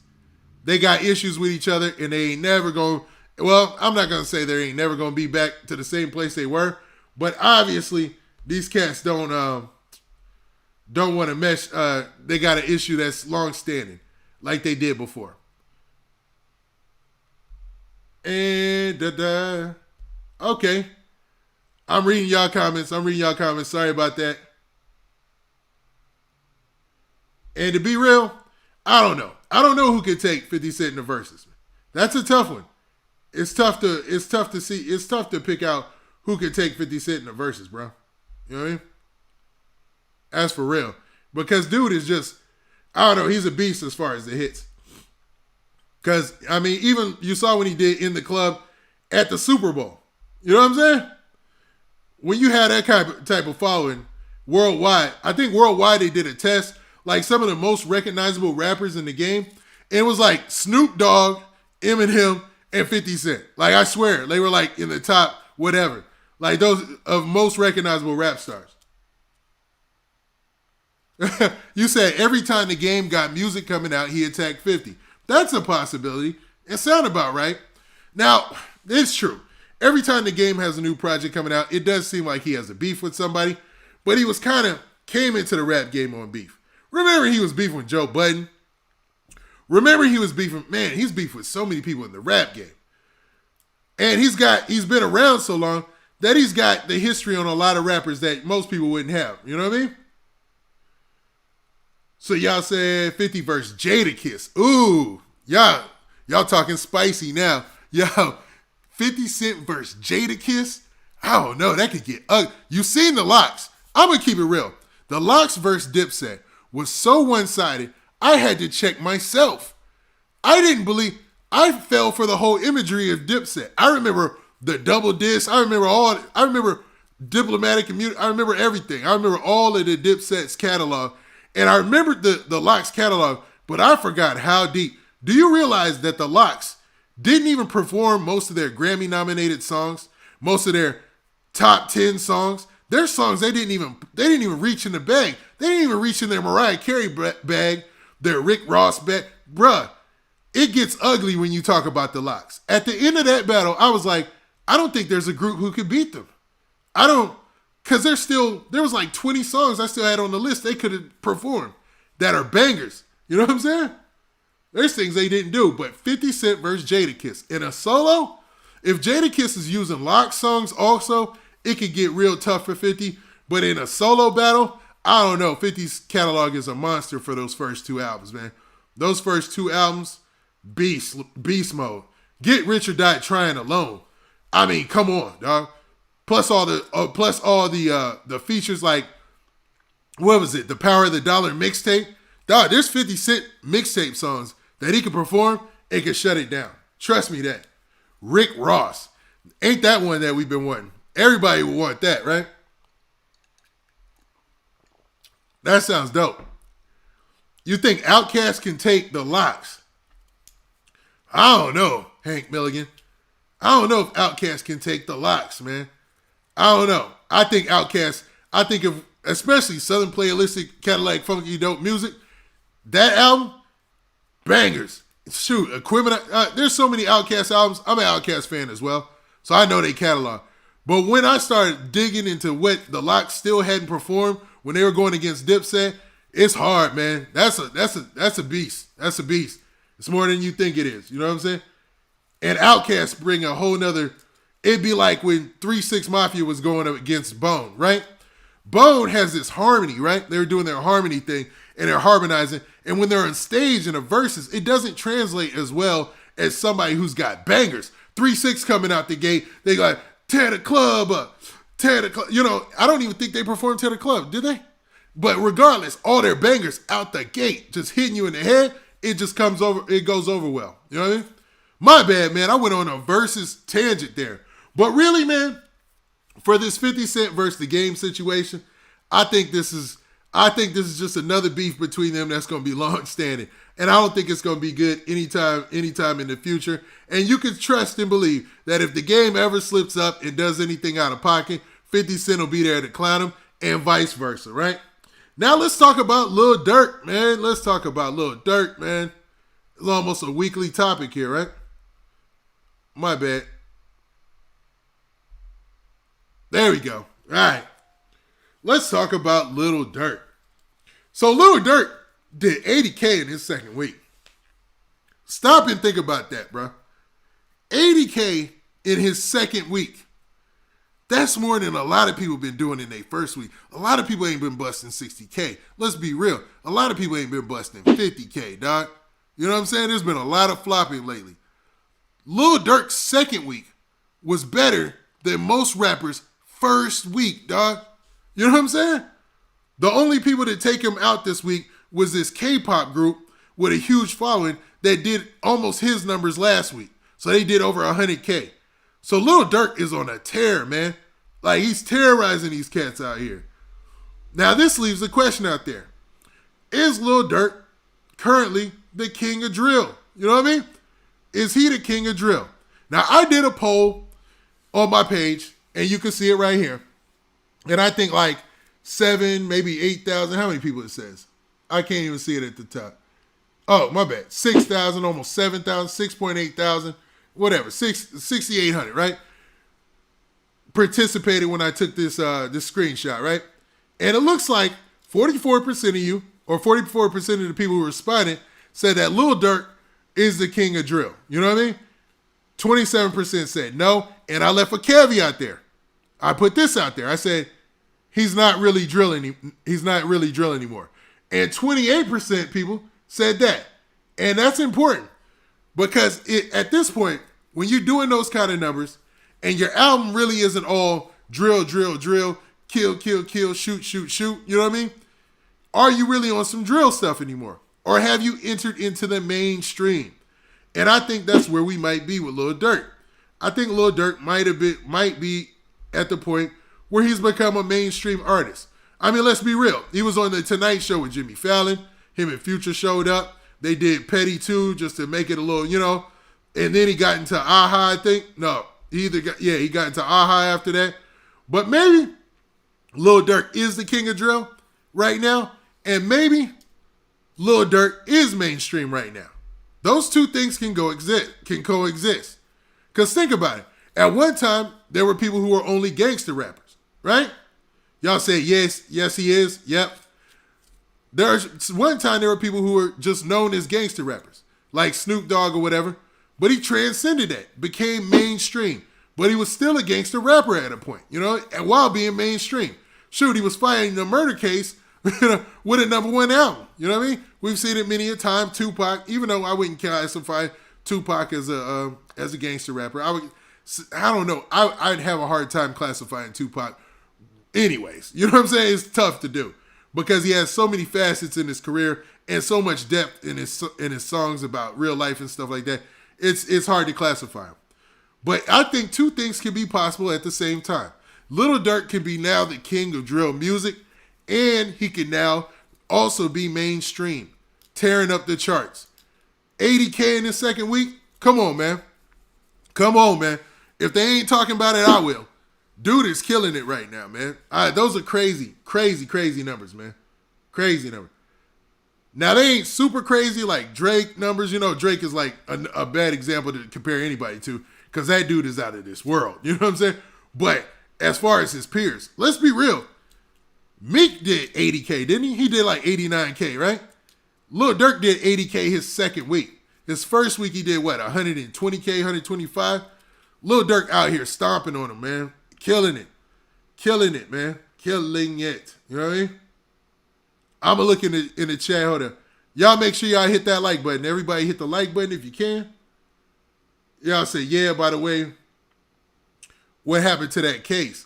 They got issues with each other, and they ain't never going to... Well, I'm not going to say they ain't never going to be back to the same place they were. But obviously, these cats don't want to mesh. They got an issue that's long-standing, like they did before. And okay. I'm reading y'all comments. Sorry about that. And to be real, I don't know. I don't know who can take 50 Cent in the verses. That's a tough one. It's tough to see. It's tough to pick out who can take 50 Cent in the verses, bro. You know what I mean? That's for real. Because dude is just, I don't know, he's a beast as far as the hits. Because, I mean, even you saw what he did in the club at the Super Bowl. You know what I'm saying? When you had that type of following worldwide, I think worldwide they did a test, like some of the most recognizable rappers in the game. And it was like Snoop Dogg, Eminem, and 50 Cent. Like, I swear, they were like in the top whatever. Like those of most recognizable rap stars. You said every time the game got music coming out, he attacked 50. That's a possibility. It sounds about right. Now, it's true. Every time the game has a new project coming out, it does seem like he has a beef with somebody. But he was came into the rap game on beef. Remember he was beefing with Joe Budden. Remember he was beefing, he's beefed with so many people in the rap game. And he's been around so long that he's got the history on a lot of rappers that most people wouldn't have. You know what I mean? So y'all said 50 versus Jadakiss. Ooh, y'all talking spicy now. Yo, 50 Cent versus Jadakiss? I don't know. That could get ugly. You seen the locks. I'm going to keep it real. The locks versus Dipset was so one-sided, I had to check myself. I fell for the whole imagery of Dipset. I remember the double disc. I remember Diplomatic Immunity. I remember everything. I remember all of the Dipset's catalog. And I remembered the Locks catalog, but I forgot how deep. Do you realize that the Locks didn't even perform most of their Grammy-nominated songs, most of their top 10 songs? Their songs, they didn't even reach in the bag. They didn't even reach in their Mariah Carey bag, their Rick Ross bag. Bruh, it gets ugly when you talk about the Locks. At the end of that battle, I was like, I don't think there's a group who could beat them. Because there was like 20 songs I still had on the list they could have performed that are bangers. You know what I'm saying? There's things they didn't do. But 50 Cent versus Jadakiss. In a solo, if Jadakiss is using Lock songs also, it could get real tough for 50. But in a solo battle, I don't know. 50's catalog is a monster for those first two albums, man. Those first two albums, beast mode. Get Rich or Die Trying alone. I mean, come on, dog. Plus all the features like, what was it? The Power of the Dollar mixtape. Dog, there's 50 Cent mixtape songs that he can perform and can shut it down. Trust me that. Rick Ross. Ain't that one that we've been wanting? Everybody would want that, right? That sounds dope. You think Outkast can take the Locks? I don't know, Hank Milligan. I don't know if Outkast can take the Locks, man. I don't know. I think of, especially Southern Playalistic Cadillac Funky Dope Music, that album, bangers. Shoot, Equipment. There's so many Outkast albums. I'm an Outkast fan as well, so I know they catalog. But when I started digging into what the Locks still hadn't performed when they were going against Dipset, it's hard, man. That's a beast. That's a beast. It's more than you think it is. You know what I'm saying? And Outkast bring a whole nother. It'd be like when 3-6 Mafia was going up against Bone, right? Bone has this harmony, right? They're doing their harmony thing, and they're harmonizing. And when they're on stage in a verses, it doesn't translate as well as somebody who's got bangers. 3-6 coming out the gate, they got tear the club up, tear the club. I don't even think they performed Tear the Club, did they? But regardless, all their bangers out the gate, just hitting you in the head, it just comes over, it goes over well. You know what I mean? My bad, man. I went on a versus tangent there. But really, man, for this 50 Cent versus the Game situation, I think this is just another beef between them that's going to be long standing. And I don't think it's going to be good anytime in the future. And you can trust and believe that if the Game ever slips up and does anything out of pocket, 50 Cent will be there to clown him and vice versa, right? Now let's talk about Lil Durk, man. Let's talk about Lil Durk, man. It's almost a weekly topic here, right? My bad. There we go. All right. Let's talk about Lil Durk. So Lil Durk did 80K in his second week. Stop and think about that, bro. 80K in his second week. That's more than a lot of people been doing in their first week. A lot of people ain't been busting 60K. Let's be real. A lot of people ain't been busting 50K, dog. You know what I'm saying? There's been a lot of flopping lately. Lil Durk's second week was better than most rappers' first week, dog. You know what I'm saying? The only people that take him out this week was this K-pop group with a huge following that did almost his numbers last week. So they did over 100K. So Lil Durk is on a tear, man. Like, he's terrorizing these cats out here. Now, this leaves a question out there. Is Lil Durk currently the king of drill? You know what I mean? Is he the king of drill? Now, I did a poll on my page, and you can see it right here. And I think like 7, maybe 8,000. How many people it says? I can't even see it at the top. Oh, my bad. 6,000, almost 7,000, 6.8 thousand, whatever. 6,800, right? Participated when I took this screenshot, right? And it looks like 44% of you, or 44% of the people who responded, said that Lil Durk is the king of drill. You know what I mean? 27% said no, and I left a caveat there. I put this out there. I said, he's not really drilling. He's not really drilling anymore. And 28% people said that. And that's important because at this point, when you're doing those kind of numbers and your album really isn't all drill, drill, drill, kill, kill, kill, shoot, shoot, shoot, you know what I mean? Are you really on some drill stuff anymore? Or have you entered into the mainstream? And I think that's where we might be with Lil Durk. I think Lil Durk might be at the point where he's become a mainstream artist. I mean, let's be real. He was on the Tonight Show with Jimmy Fallon. Him and Future showed up. They did Petty 2 just to make it a little, and then he got into Aha, I think. No, he got into Aha after that. But maybe Lil Durk is the king of drill right now, and maybe Lil Durk is mainstream right now. Those two things can coexist. Because think about it. At one time, there were people who were only gangster rappers, right? Y'all say, yes, he is. Yep. One time there were people who were just known as gangster rappers, like Snoop Dogg or whatever. But he transcended that, became mainstream. But he was still a gangster rapper at a point, and while being mainstream. Shoot, he was fighting a murder case with a #1 album. You know what I mean? We've seen it many a time. Tupac, even though I wouldn't classify Tupac as a gangster rapper, I don't know. I'd have a hard time classifying Tupac anyways. You know what I'm saying? It's tough to do because he has so many facets in his career and so much depth in his songs about real life and stuff like that. It's hard to classify him. But I think two things can be possible at the same time. Lil Durk can be now the king of drill music, and he can now also be mainstream, tearing up the charts. 80K in his second week? Come on, man. Come on, man. If they ain't talking about it, I will. Dude is killing it right now, man. Those are crazy, crazy, crazy numbers, man. Crazy numbers. Now, they ain't super crazy like Drake numbers. Drake is like a bad example to compare anybody to because that dude is out of this world. You know what I'm saying? But as far as his peers, let's be real. Meek did 80K, didn't he? He did like 89K, right? Lil Durk did 80K his second week. His first week, he did what, 120K, 125? Lil Durk out here stomping on him, man. Killing it. Killing it, man. Killing it. You know what I mean? I'm going to look in the chat. Hold up. Y'all make sure y'all hit that like button. Everybody hit the like button if you can. Y'all say, yeah, by the way, what happened to that case?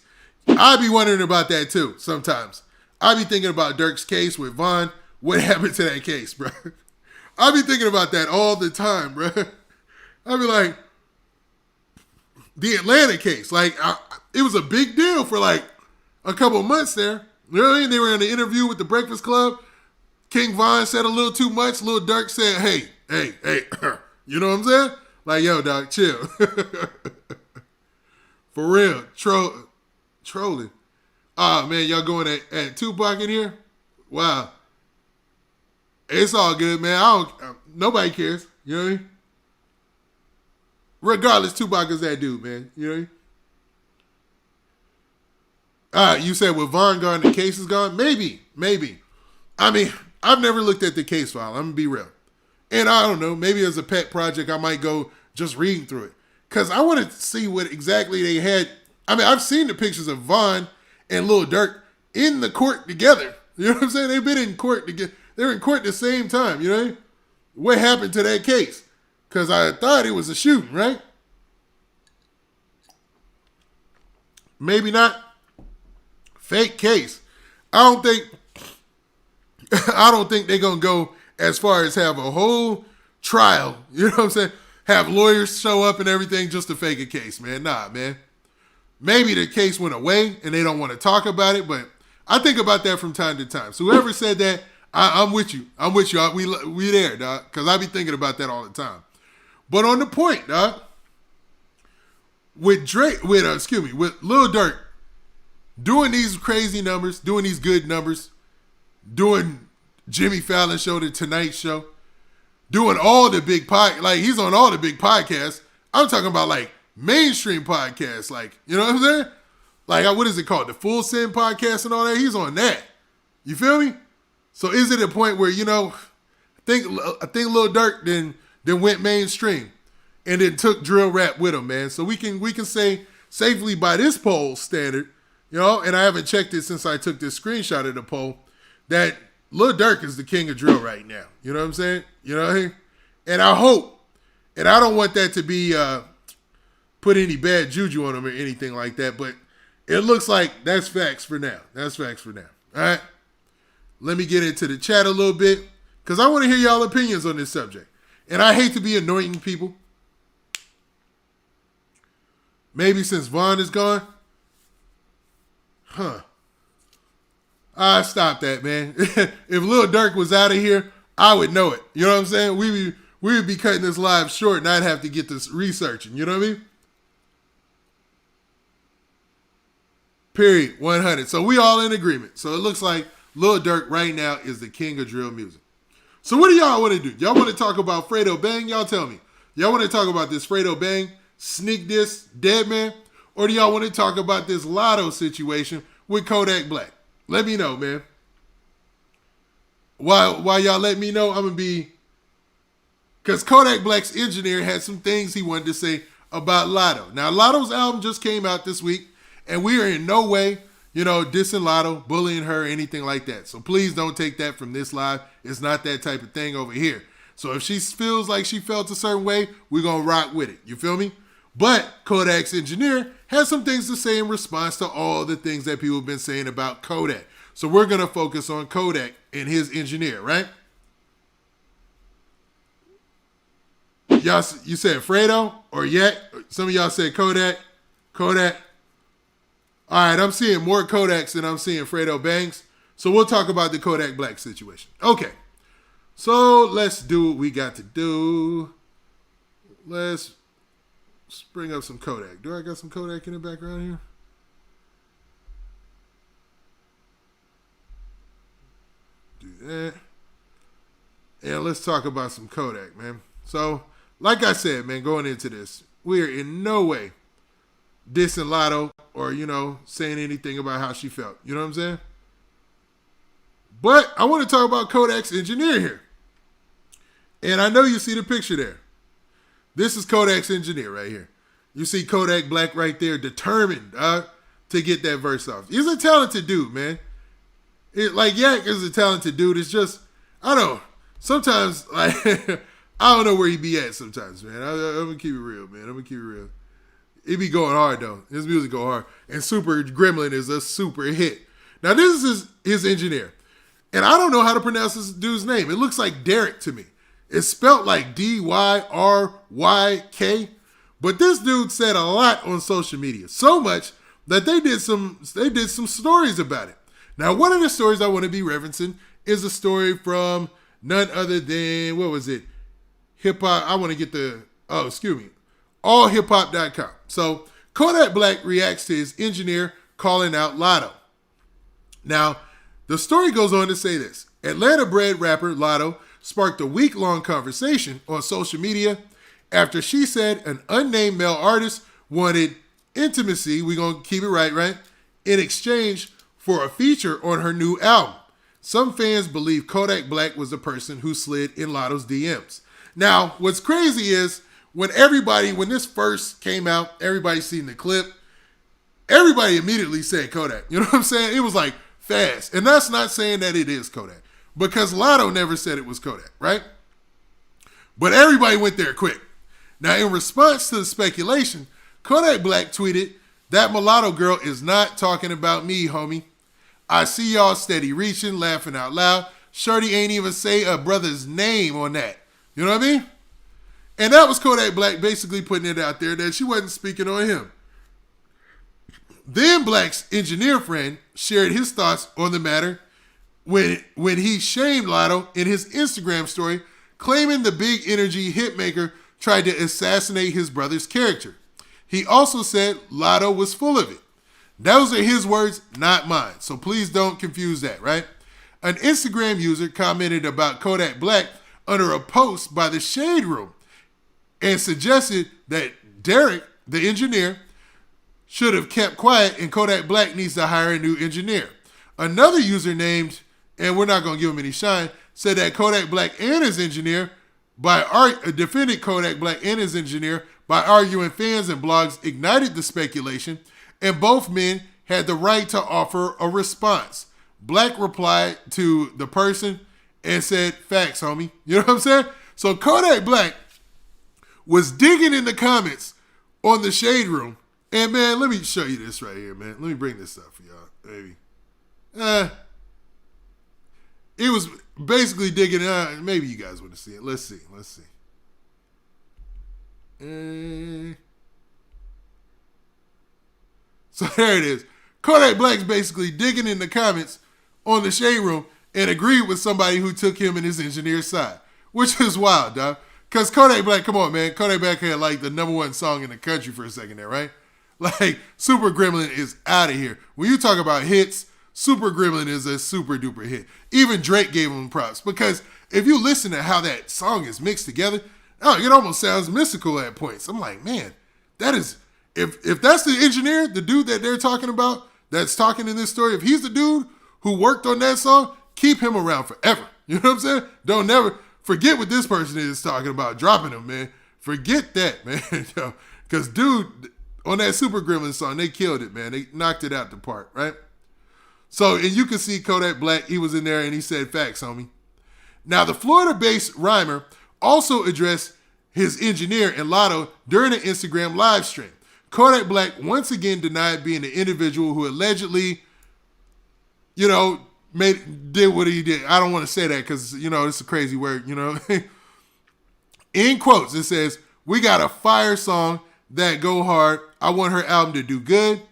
I be wondering about that too sometimes. I be thinking about Durk's case with Von. What happened to that case, bro? I be thinking about that all the time, bro. I be like, the Atlanta case, like, it was a big deal for like a couple months there. You know what I mean? They were in an interview with the Breakfast Club. King Von said a little too much. Lil Durk said, hey, you know what I'm saying? Like, yo, dog, chill. For real, trolling. Ah, man, y'all going at Tupac in here? Wow. It's all good, man. Nobody cares. You know what I mean? Regardless, Tupac is that dude, man. You know what I mean? You said with Von gone, the case is gone? Maybe. I mean, I've never looked at the case file. I'm going to be real. And I don't know, maybe as a pet project, I might go just reading through it. Because I want to see what exactly they had. I mean, I've seen the pictures of Von and Lil Durk in the court together. You know what I'm saying? They've been in court together. They were in court at the same time, you know? What happened to that case? Because I thought it was a shooting, right? Maybe not. Fake case. I don't think they're going to go as far as have a whole trial. You know what I'm saying? Have lawyers show up and everything just to fake a case, man. Nah, man. Maybe the case went away and they don't want to talk about it, but I think about that from time to time. So whoever said that, I'm with you. We there, dog. Because I be thinking about that all the time. But on the point, dog, with Lil Durk doing these crazy numbers, doing these good numbers, doing Jimmy Fallon show, the Tonight Show, doing all the big like he's on all the big podcasts. I'm talking about like mainstream podcasts, like, you know what I'm saying? Like, what is it called? The Full Send podcast and all that. He's on that. You feel me? So is it a point where, you know, I think Lil Durk then went mainstream and then took drill rap with him, man. So we can say safely by this poll standard, you know, and I haven't checked it since I took this screenshot of the poll, that Lil Durk is the king of drill right now. You know what I'm saying? You know what I mean? And I hope, and I don't want that to be put any bad juju on him or anything like that, but it looks like that's facts for now. All right? Let me get into the chat a little bit because I want to hear y'all opinions on this subject. And I hate to be annoying people. Maybe since Von is gone. I stop that, man. If Lil Durk was out of here, I would know it. You know what I'm saying? We would be cutting this live short and I'd have to get this researching. You know what I mean? Period. 100. So we all in agreement. So it looks like Lil Durk right now is the king of drill music. So what do y'all want to do? Y'all want to talk about Fredo Bang? Y'all tell me. Y'all want to talk about this Fredo Bang sneak diss Dead Man? Or do y'all want to talk about this Lotto situation with Kodak Black? Let me know, man. While y'all let me know, I'm going to be... Because Kodak Black's engineer had some things he wanted to say about Lotto. Now, Lotto's album just came out this week, and we are in no way, you know, dissing Lotto, bullying her, anything like that. So please don't take that from this live. It's not that type of thing over here. So if she feels like she felt a certain way, we're going to rock with it. You feel me? But Kodak's engineer has some things to say in response to all the things that people have been saying about Kodak. So we're going to focus on Kodak and his engineer, right? Y'all, you said Fredo or Yet? Some of y'all said Kodak. All right, I'm seeing more Kodaks than I'm seeing Fredo Bangs. So we'll talk about the Kodak Black situation. Okay, so let's do what we got to do. Let's bring up some Kodak. Do I got some Kodak in the background here? Do that. And let's talk about some Kodak, man. So, like I said, man, going into this, we are in no way dissing Lotto or, you know, saying anything about how she felt. You know what I'm saying? But I want to talk about Kodak's engineer here. And I know you see the picture there. This is Kodak's engineer right here. You see Kodak Black right there, determined to get that verse off. He's a talented dude, man. Yak is a talented dude. It's just, I don't know. Sometimes, like, I don't know where he be at sometimes, man. I'm going to keep it real, man. It be going hard though. His music go hard. And Super Gremlin is a super hit. Now this is his engineer. And I don't know how to pronounce this dude's name. It looks like Derek to me. It's spelled like Dyryk. But this dude said a lot on social media. So much that they did some stories about it. Now, one of the stories I want to be referencing is a story from none other than, what was it? Hip Hop. I want to get allhiphop.com. So Kodak Black reacts to his engineer calling out Lotto. Now, the story goes on to say this. Atlanta-bred rapper Lotto sparked a week-long conversation on social media after she said an unnamed male artist wanted intimacy, we're going to keep it right, in exchange for a feature on her new album. Some fans believe Kodak Black was the person who slid in Lotto's DMs. Now, what's crazy is when this first came out, everybody seen the clip, everybody immediately said Kodak. You know what I'm saying? It was like fast. And that's not saying that it is Kodak, because Lotto never said it was Kodak, right? But everybody went there quick. Now, in response to the speculation, Kodak Black tweeted, "That mulatto girl is not talking about me, homie. I see y'all steady reaching, laughing out loud. Shorty ain't even say a brother's name on that." You know what I mean? And that was Kodak Black basically putting it out there that she wasn't speaking on him. Then Black's engineer friend shared his thoughts on the matter when he shamed Lotto in his Instagram story, claiming the big energy hitmaker tried to assassinate his brother's character. He also said Lotto was full of it. Those are his words, not mine. So please don't confuse that, right? An Instagram user commented about Kodak Black under a post by the Shade Room and suggested that Derek, the engineer, should have kept quiet and Kodak Black needs to hire a new engineer. Another user named, and we're not going to give him any shine, said that Kodak Black and his engineer defended Kodak Black and his engineer by arguing fans and blogs ignited the speculation, and both men had the right to offer a response. Black replied to the person and said, "Facts, homie." You know what I'm saying? So Kodak Black was digging in the comments on the Shade Room. And man, let me show you this right here, man. Let me bring this up for y'all, maybe. It was basically digging out. Maybe you guys want to see it. Let's see. So there it is. Kodak Black's basically digging in the comments on the Shade Room and agreed with somebody who took him and his engineer's side, which is wild, dog. Because Kodak Black, come on, man. Kodak Black had like the #1 song in the country for a second there, right? Like, Super Gremlin is out of here. When you talk about hits, Super Gremlin is a super duper hit. Even Drake gave him props, because if you listen to how that song is mixed together, it almost sounds mystical at points. I'm like, man, that is, if that's the engineer, the dude that they're talking about, that's talking in this story, if he's the dude who worked on that song, keep him around forever. You know what I'm saying? Don't never forget what this person is talking about, dropping him, man. Forget that, man. Because dude, on that Super Gremlin song, they killed it, man. They knocked it out the park, right? So, and you can see Kodak Black, he was in there and he said, "Facts, homie." Now, the Florida-based rhymer also addressed his engineer and Lotto during an Instagram live stream. Kodak Black once again denied being the individual who allegedly, did what he did. I don't want to say that because, it's a crazy word, In quotes, it says, "We got a fire song that go hard. I want her album to do good.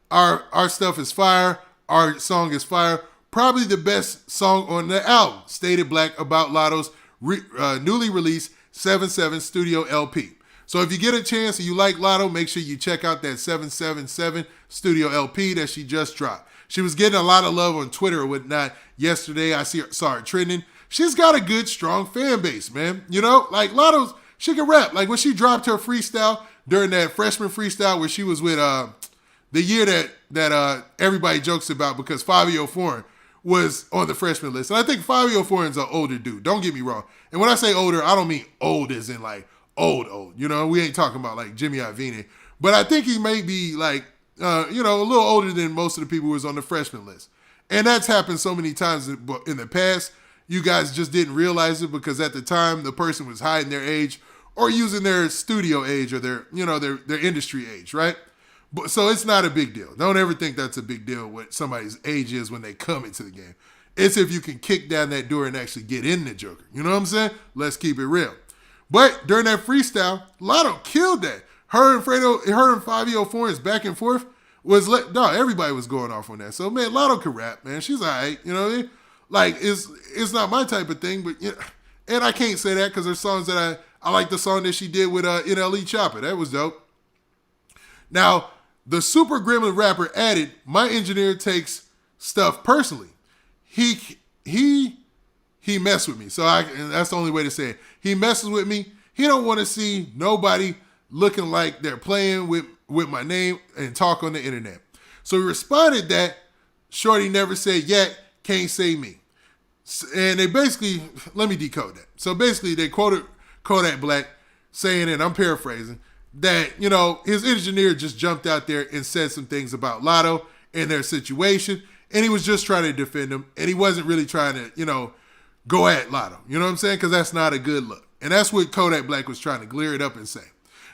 Our stuff is fire. Our song is fire. Probably the best song on the album," stated Black about Lotto's newly released 7/7 studio LP. So if you get a chance and you like Lotto, make sure you check out that 7/7 studio LP that she just dropped. She was getting a lot of love on Twitter or whatnot yesterday. I saw her trending. She's got a good, strong fan base, man. Like Lotto's, she can rap. Like when she dropped her freestyle during that freshman freestyle where she was with the year that everybody jokes about because Fabio Foreign was on the freshman list. And I think Fabio Foreign's an older dude. Don't get me wrong. And when I say older, I don't mean old as in like old. We ain't talking about like Jimmy Iovine. But I think he may be like, a little older than most of the people who was on the freshman list. And that's happened so many times in the past. You guys just didn't realize it because at the time the person was hiding their age or using their studio age or their industry age, right? But so it's not a big deal. Don't ever think that's a big deal what somebody's age is when they come into the game. It's if you can kick down that door and actually get in the Joker. You know what I'm saying? Let's keep it real. But during that freestyle, Lotto killed that. Her and Fabio Foreign's back and forth everybody was going off on that. So man, Lotto can rap, man. She's all right. You know what I mean? Like it's not my type of thing, but and I can't say that because there's songs that I like the song that she did with NLE Chopper. That was dope. Now, the Super Gremlin rapper added, my engineer takes stuff personally. He messed with me. And that's the only way to say it. He messes with me. He don't want to see nobody looking like they're playing with my name and talk on the internet. So he responded that Shorty never said yet, can't say me. And they basically, let me decode that. So basically they quoted Kodak Black saying, and I'm paraphrasing, that, his engineer just jumped out there and said some things about Lotto and their situation, and he was just trying to defend them, and he wasn't really trying to, go at Lotto. You know what I'm saying? Because that's not a good look. And that's what Kodak Black was trying to clear it up and say.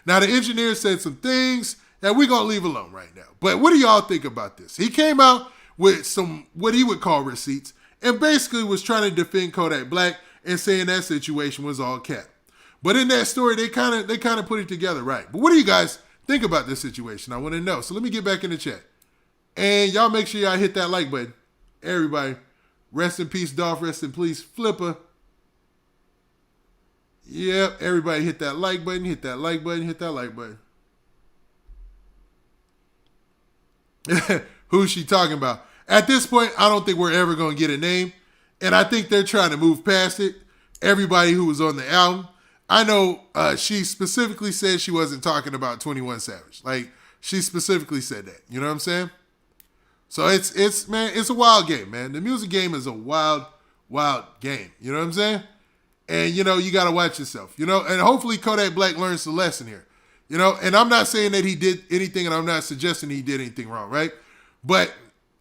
Now, the engineer said some things that we're going to leave alone right now. But what do y'all think about this? He came out with some, what he would call receipts, and basically was trying to defend Kodak Black and saying that situation was all cap. But in that story, they kind of put it together right. But what do you guys think about this situation? I want to know. So let me get back in the chat. And y'all make sure y'all hit that like button. Everybody, rest in peace, Dolph. Rest in peace, Flipper. Yep, everybody hit that like button. Hit that like button. Hit that like button. Who's she talking about? At this point, I don't think we're ever going to get a name. And I think they're trying to move past it. Everybody who was on the album. I know she specifically said she wasn't talking about 21 Savage. Like, she specifically said that. You know what I'm saying? So it's a wild game, man. The music game is a wild, wild game. You know what I'm saying? And, you got to watch yourself. And hopefully Kodak Black learns the lesson here. And I'm not saying that he did anything, and I'm not suggesting he did anything wrong, right? But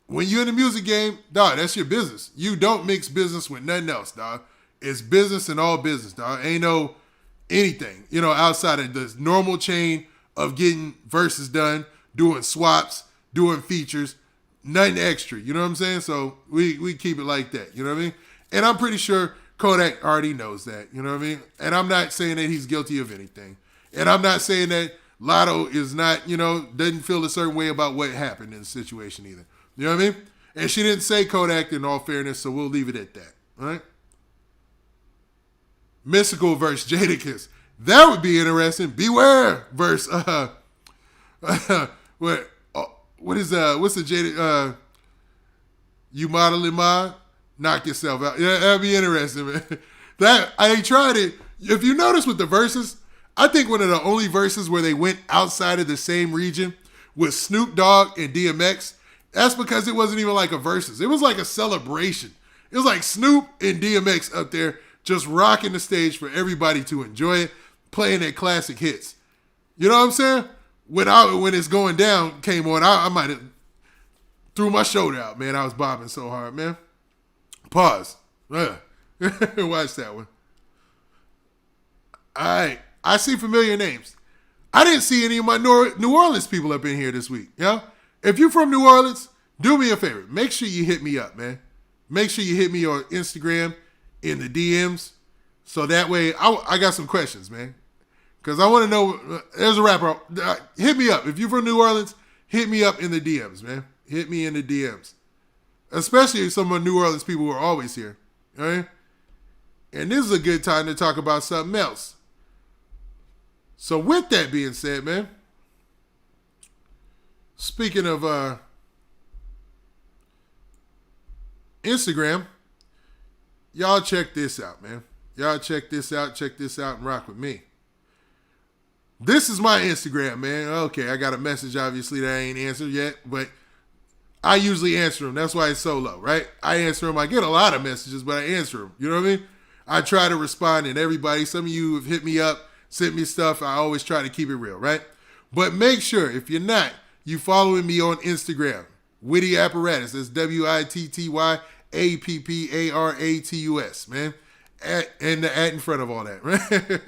when you're in the music game, dog, that's your business. You don't mix business with nothing else, dog. It's business and all business, dog. Ain't no anything, outside of the normal chain of getting verses done, doing swaps, doing features, nothing extra. You know what I'm saying? So we keep it like that. You know what I mean? And I'm pretty sure Kodak already knows that. You know what I mean? And I'm not saying that he's guilty of anything. And I'm not saying that Lotto is not, doesn't feel a certain way about what happened in the situation either. You know what I mean? And she didn't say Kodak in all fairness, so we'll leave it at that. All right? Mystical versus Jadakiss. That would be interesting. Beware versus what's the Jada you modeling ma? Knock yourself out. Yeah, that'd be interesting, man. That I tried it. If you notice with the verses, I think one of the only verses where they went outside of the same region was Snoop Dogg and DMX. That's because it wasn't even like a versus. It was like a celebration. It was like Snoop and DMX up there just rocking the stage for everybody to enjoy it, playing their classic hits. You know what I'm saying? When it's going down came on, I might have threw my shoulder out, man. I was bobbing so hard, man. Pause. Watch that one. All right. I see familiar names. I didn't see any of my New Orleans people up in here this week. If you're from New Orleans, do me a favor. Make sure you hit me up, man. Make sure you hit me on Instagram in the DMs. So that way, I got some questions, man. Because I want to know, there's a rapper. Hit me up. If you're from New Orleans, hit me up in the DMs, man. Hit me in the DMs. Especially some of the New Orleans people who are always here. All right? And this is a good time to talk about something else. So with that being said, man, speaking of Instagram, y'all check this out, man. Y'all check this out and rock with me. This is my Instagram, man. Okay, I got a message, obviously, that I ain't answered yet, but I usually answer them. That's why it's so low, right? I answer them. I get a lot of messages, but I answer them. You know what I mean? I try to respond, and everybody, some of you have hit me up, sent me stuff. I always try to keep it real, right? But make sure, if you're not, you following me on Instagram. Witty Apparatus. That's WITTYAPPARATUS, man. And the at in front of all that, right?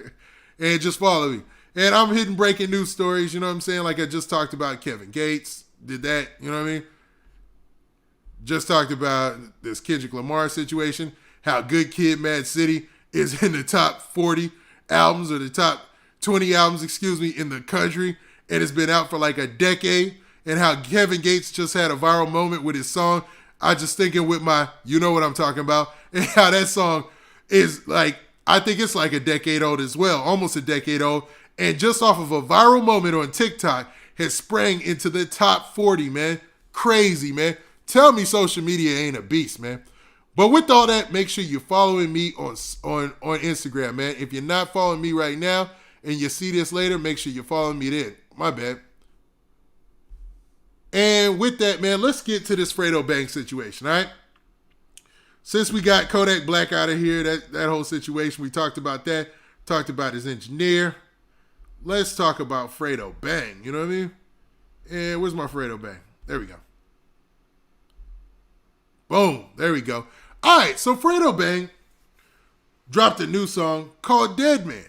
and just follow me. And I'm hitting breaking news stories, you know what I'm saying? Like I just talked about Kevin Gates, did that, you know what I mean? Just talked about this Kendrick Lamar situation, how Good Kid, Mad City is in the top 40 albums or the top 20 albums, in the country, and it's been out for like a decade, and how Kevin Gates just had a viral moment with his song, I just thinking with my, you know what I'm talking about, and how that song is like, I think it's like a decade old as well, almost a decade old, and just off of a viral moment on TikTok has sprang into the top 40, man. Crazy, man. Tell me social media ain't a beast, man. But with all that, make sure you're following me on Instagram, man. If you're not following me right now and you see this later, make sure you're following me then. My bad. And with that, man, let's get to this Fredo Bang situation, all right? Since we got Kodak Black out of here, that whole situation, we talked about that. Talked about his engineer. Let's talk about Fredo Bang, you know what I mean? And where's my Fredo Bang? There we go. Boom, there we go. All right, so Fredo Bang dropped a new song called Dead Man.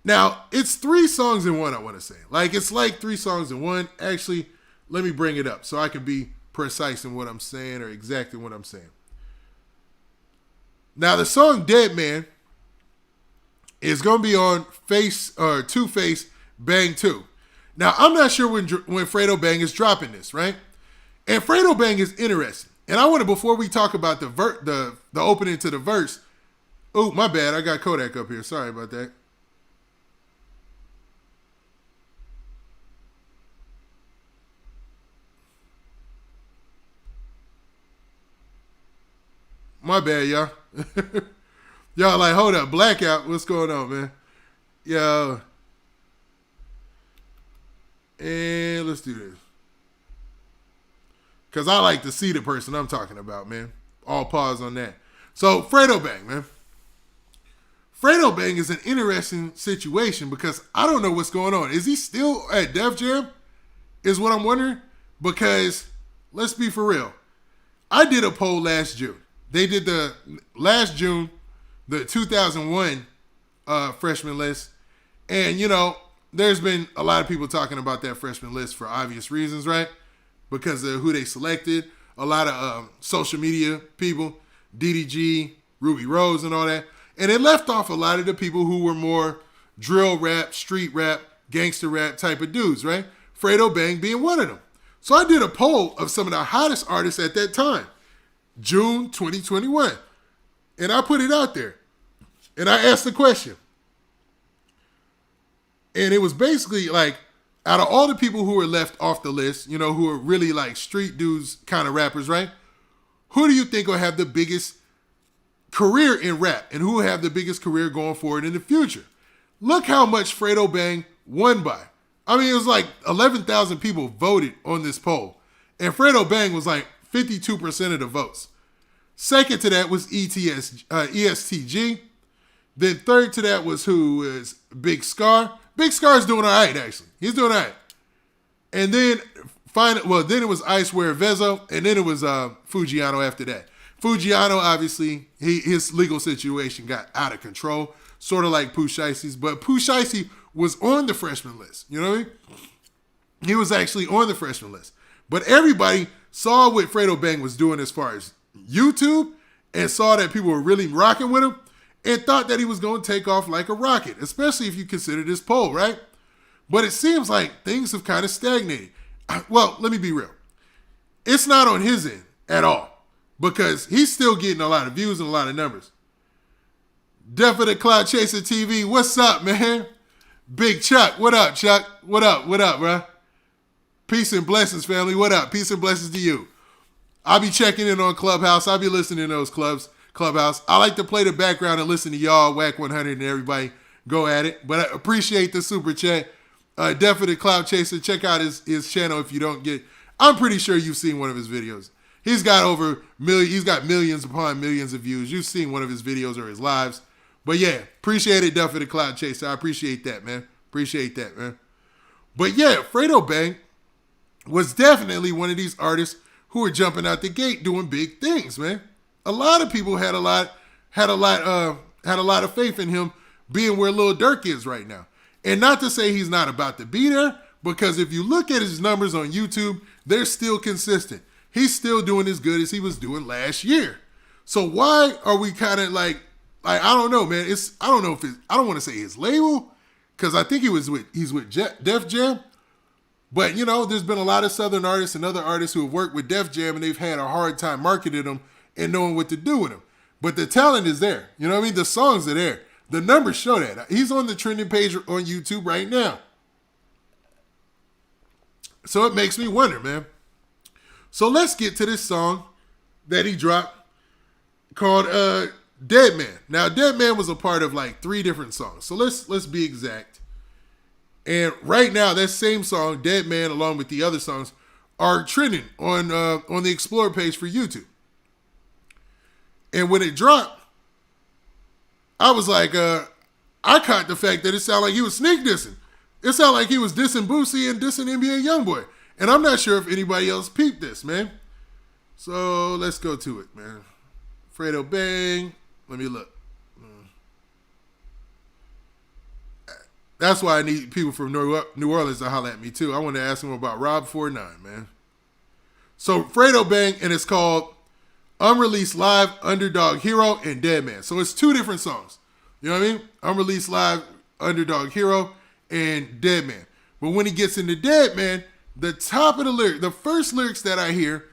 Now, it's 3 songs in one, I want to say. Like, it's like 3 songs in one. Actually, let me bring it up so I can be precise in what I'm saying or exactly what I'm saying. Now, the song Dead Man is going to be on Two-Face Bang 2. Now, I'm not sure when Fredo Bang is dropping this, right? And Fredo Bang is interesting. And I want to, before we talk about the opening to the verse, oh, my bad, I got Kodak up here. Sorry about that. My bad, y'all. Y'all like, hold up, blackout. What's going on, man? Yo. And let's do this. Because I like to see the person I'm talking about, man. All pause on that. So, Fredo Bang, man. Fredo Bang is an interesting situation because I don't know what's going on. Is he still at Def Jam? Is what I'm wondering. Because, let's be for real. I did a poll last June. They did the 2001 freshman list. And, you know, there's been a lot of people talking about that freshman list for obvious reasons, right? Because of who they selected. A lot of social media people, DDG, Ruby Rose and all that. And it left off a lot of the people who were more drill rap, street rap, gangster rap type of dudes, right? Fredo Bang being one of them. So I did a poll of some of the hottest artists at that time. June 2021. And I put it out there. And I asked the question. And it was basically like, out of all the people who were left off the list, you know, who are really like street dudes kind of rappers, right? Who do you think will have the biggest career in rap? And who will have the biggest career going forward in the future? Look how much Fredo Bang won by. I mean, it was like 11,000 people voted on this poll. And Fredo Bang was like 52% of the votes. Second to that was ESTG. Then third to that was who is Big Scar. Big Scar's doing all right, actually. He's doing all right. And then then it was Icewear Vezo, and then it was Fujiano after that. Fujiano, obviously, his legal situation got out of control, sort of like Pooh Shicey's, but Pooh Shicey was on the freshman list. You know what I mean? He was actually on the freshman list. But everybody saw what Fredo Bang was doing as far as YouTube and saw that people were really rocking with him and thought that he was going to take off like a rocket, especially if you consider this poll, right? But it seems like things have kind of stagnated. Well, let me be real. It's not on his end at all because he's still getting a lot of views and a lot of numbers. Death of the Cloud Chaser TV, what's up, man? Big Chuck, what up, Chuck? What up, bro? Peace and blessings, family. What up? Peace and blessings to you. I'll be checking in on Clubhouse. I'll be listening to those Clubhouse. I like to play the background and listen to y'all, Whack 100, and everybody go at it. But I appreciate the super chat. Death of the Cloud Chaser, check out his channel if you don't get. I'm pretty sure you've seen one of his videos. He's got millions upon millions of views. You've seen one of his videos or his lives. But yeah, appreciate it, Death of the Cloud Chaser. I appreciate that, man. But yeah, Fredo Bang was definitely one of these artists who were jumping out the gate doing big things, man. A lot of people had a lot of faith in him being where Lil Durk is right now. And not to say he's not about to be there, because if you look at his numbers on YouTube, they're still consistent. He's still doing as good as he was doing last year. So why are we kind of like I don't know, man. I don't know if I don't want to say his label, because I think he's with Def Jam. But, you know, there's been a lot of Southern artists and other artists who have worked with Def Jam, and they've had a hard time marketing them and knowing what to do with them. But the talent is there. You know what I mean? The songs are there. The numbers show that. He's on the trending page on YouTube right now. So it makes me wonder, man. So let's get to this song that he dropped called Dead Man. Now, Dead Man was a part of like 3 different songs. So let's be exact. And right now, that same song, Dead Man, along with the other songs, are trending on the Explore page for YouTube. And when it dropped, I was like, I caught the fact that it sounded like he was sneak dissing. It sounded like he was dissing Boosie and dissing NBA Youngboy. And I'm not sure if anybody else peeped this, man. So let's go to it, man. Fredo Bang. Let me look. That's why I need people from New Orleans to holler at me, too. I want to ask them about Rob 49, man. So, Fredo Bang, and it's called Unreleased Live, Underdog Hero, and Dead Man. So, it's 2 different songs. You know what I mean? Unreleased Live, Underdog Hero, and Dead Man. But when he gets into Dead Man, the top of the lyric, the first lyrics that I hear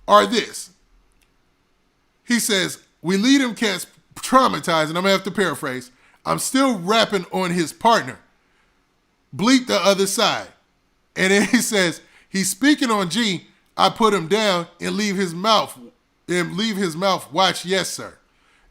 are this. He says, we lead them cats traumatized, and I'm going to have to paraphrase. I'm still rapping on his partner. Bleep the other side. And then he says, he's speaking on G. I put him down and leave his mouth watch yes, sir.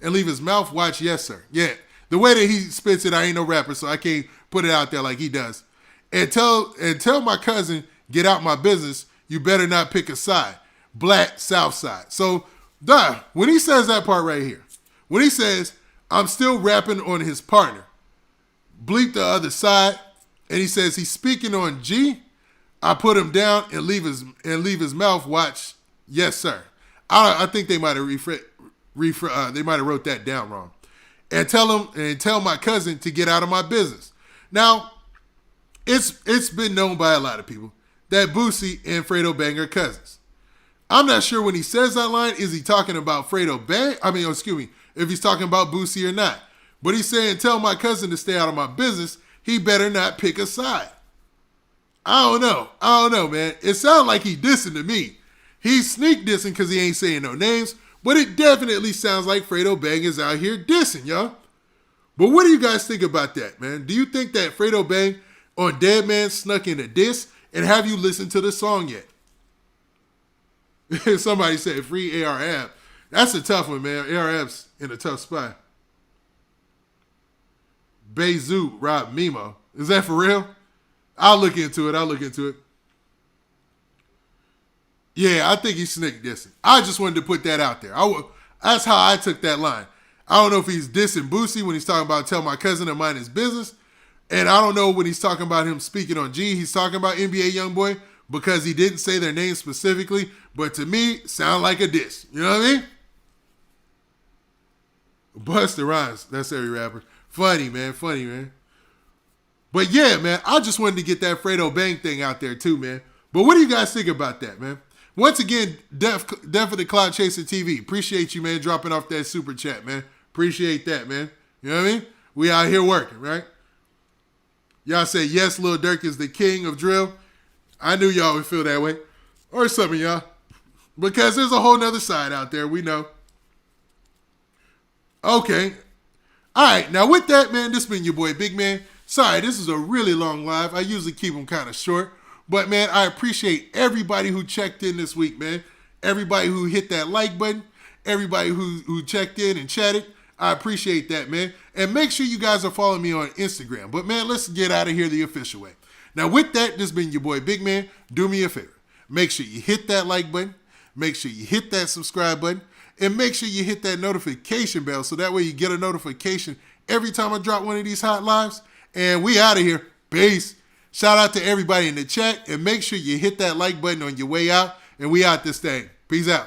And leave his mouth watch yes, sir. Yeah. The way that he spits it, I ain't no rapper, so I can't put it out there like he does. And tell my cousin, get out my business. You better not pick a side. Black South Side. So, when he says that part right here, when he says, I'm still rapping on his partner, bleep the other side, and he says he's speaking on G, I put him down and leave his mouth watch yes, sir. I think they might have they might have wrote that down wrong. And tell my cousin to get out of my business. Now, it's been known by a lot of people that Boosie and Fredo Bang are cousins. I'm not sure when he says that line, is he talking about Fredo Bang? If he's talking about Boosie or not. But he's saying, tell my cousin to stay out of my business. He better not pick a side. I don't know, man. It sounds like he dissing to me. He's sneak dissing because he ain't saying no names. But it definitely sounds like Fredo Bang is out here dissing, y'all. But what do you guys think about that, man? Do you think that Fredo Bang on Dead Man snuck in a diss? And have you listened to the song yet? Somebody said free AR-Ab. That's a tough one, man. AR-Ab's in a tough spot. Bezu Rob Mimo. Is that for real? I'll look into it. Yeah, I think he's sneak dissing. I just wanted to put that out there. That's how I took that line. I don't know if he's dissing Boosie when he's talking about tell my cousin to mind his business. And I don't know when he's talking about him speaking on G, he's talking about NBA Youngboy because he didn't say their name specifically. But to me, sound like a diss. You know what I mean? Busta Rhymes. That's every rapper. Funny, man. But yeah, man, I just wanted to get that Fredo Bang thing out there too, man. But what do you guys think about that, man? Once again, Def of the Cloud Chaser TV. Appreciate you, man, dropping off that super chat, man. Appreciate that, man. You know what I mean? We out here working, right? Y'all say, yes, Lil Durk is the king of drill. I knew y'all would feel that way. Or some of y'all. Because there's a whole nother side out there, we know. Okay. All right, now with that, man, this been your boy, Big Man. Sorry, this is a really long live. I usually keep them kind of short. But, man, I appreciate everybody who checked in this week, man. Everybody who hit that like button. Everybody who checked in and chatted. I appreciate that, man. And make sure you guys are following me on Instagram. But, man, let's get out of here the official way. Now, with that, this been your boy, Big Man. Do me a favor. Make sure you hit that like button. Make sure you hit that subscribe button. And make sure you hit that notification bell so that way you get a notification every time I drop one of these hot lives. And we out of here. Peace. Shout out to everybody in the chat. And make sure you hit that like button on your way out. And we out this thing. Peace out.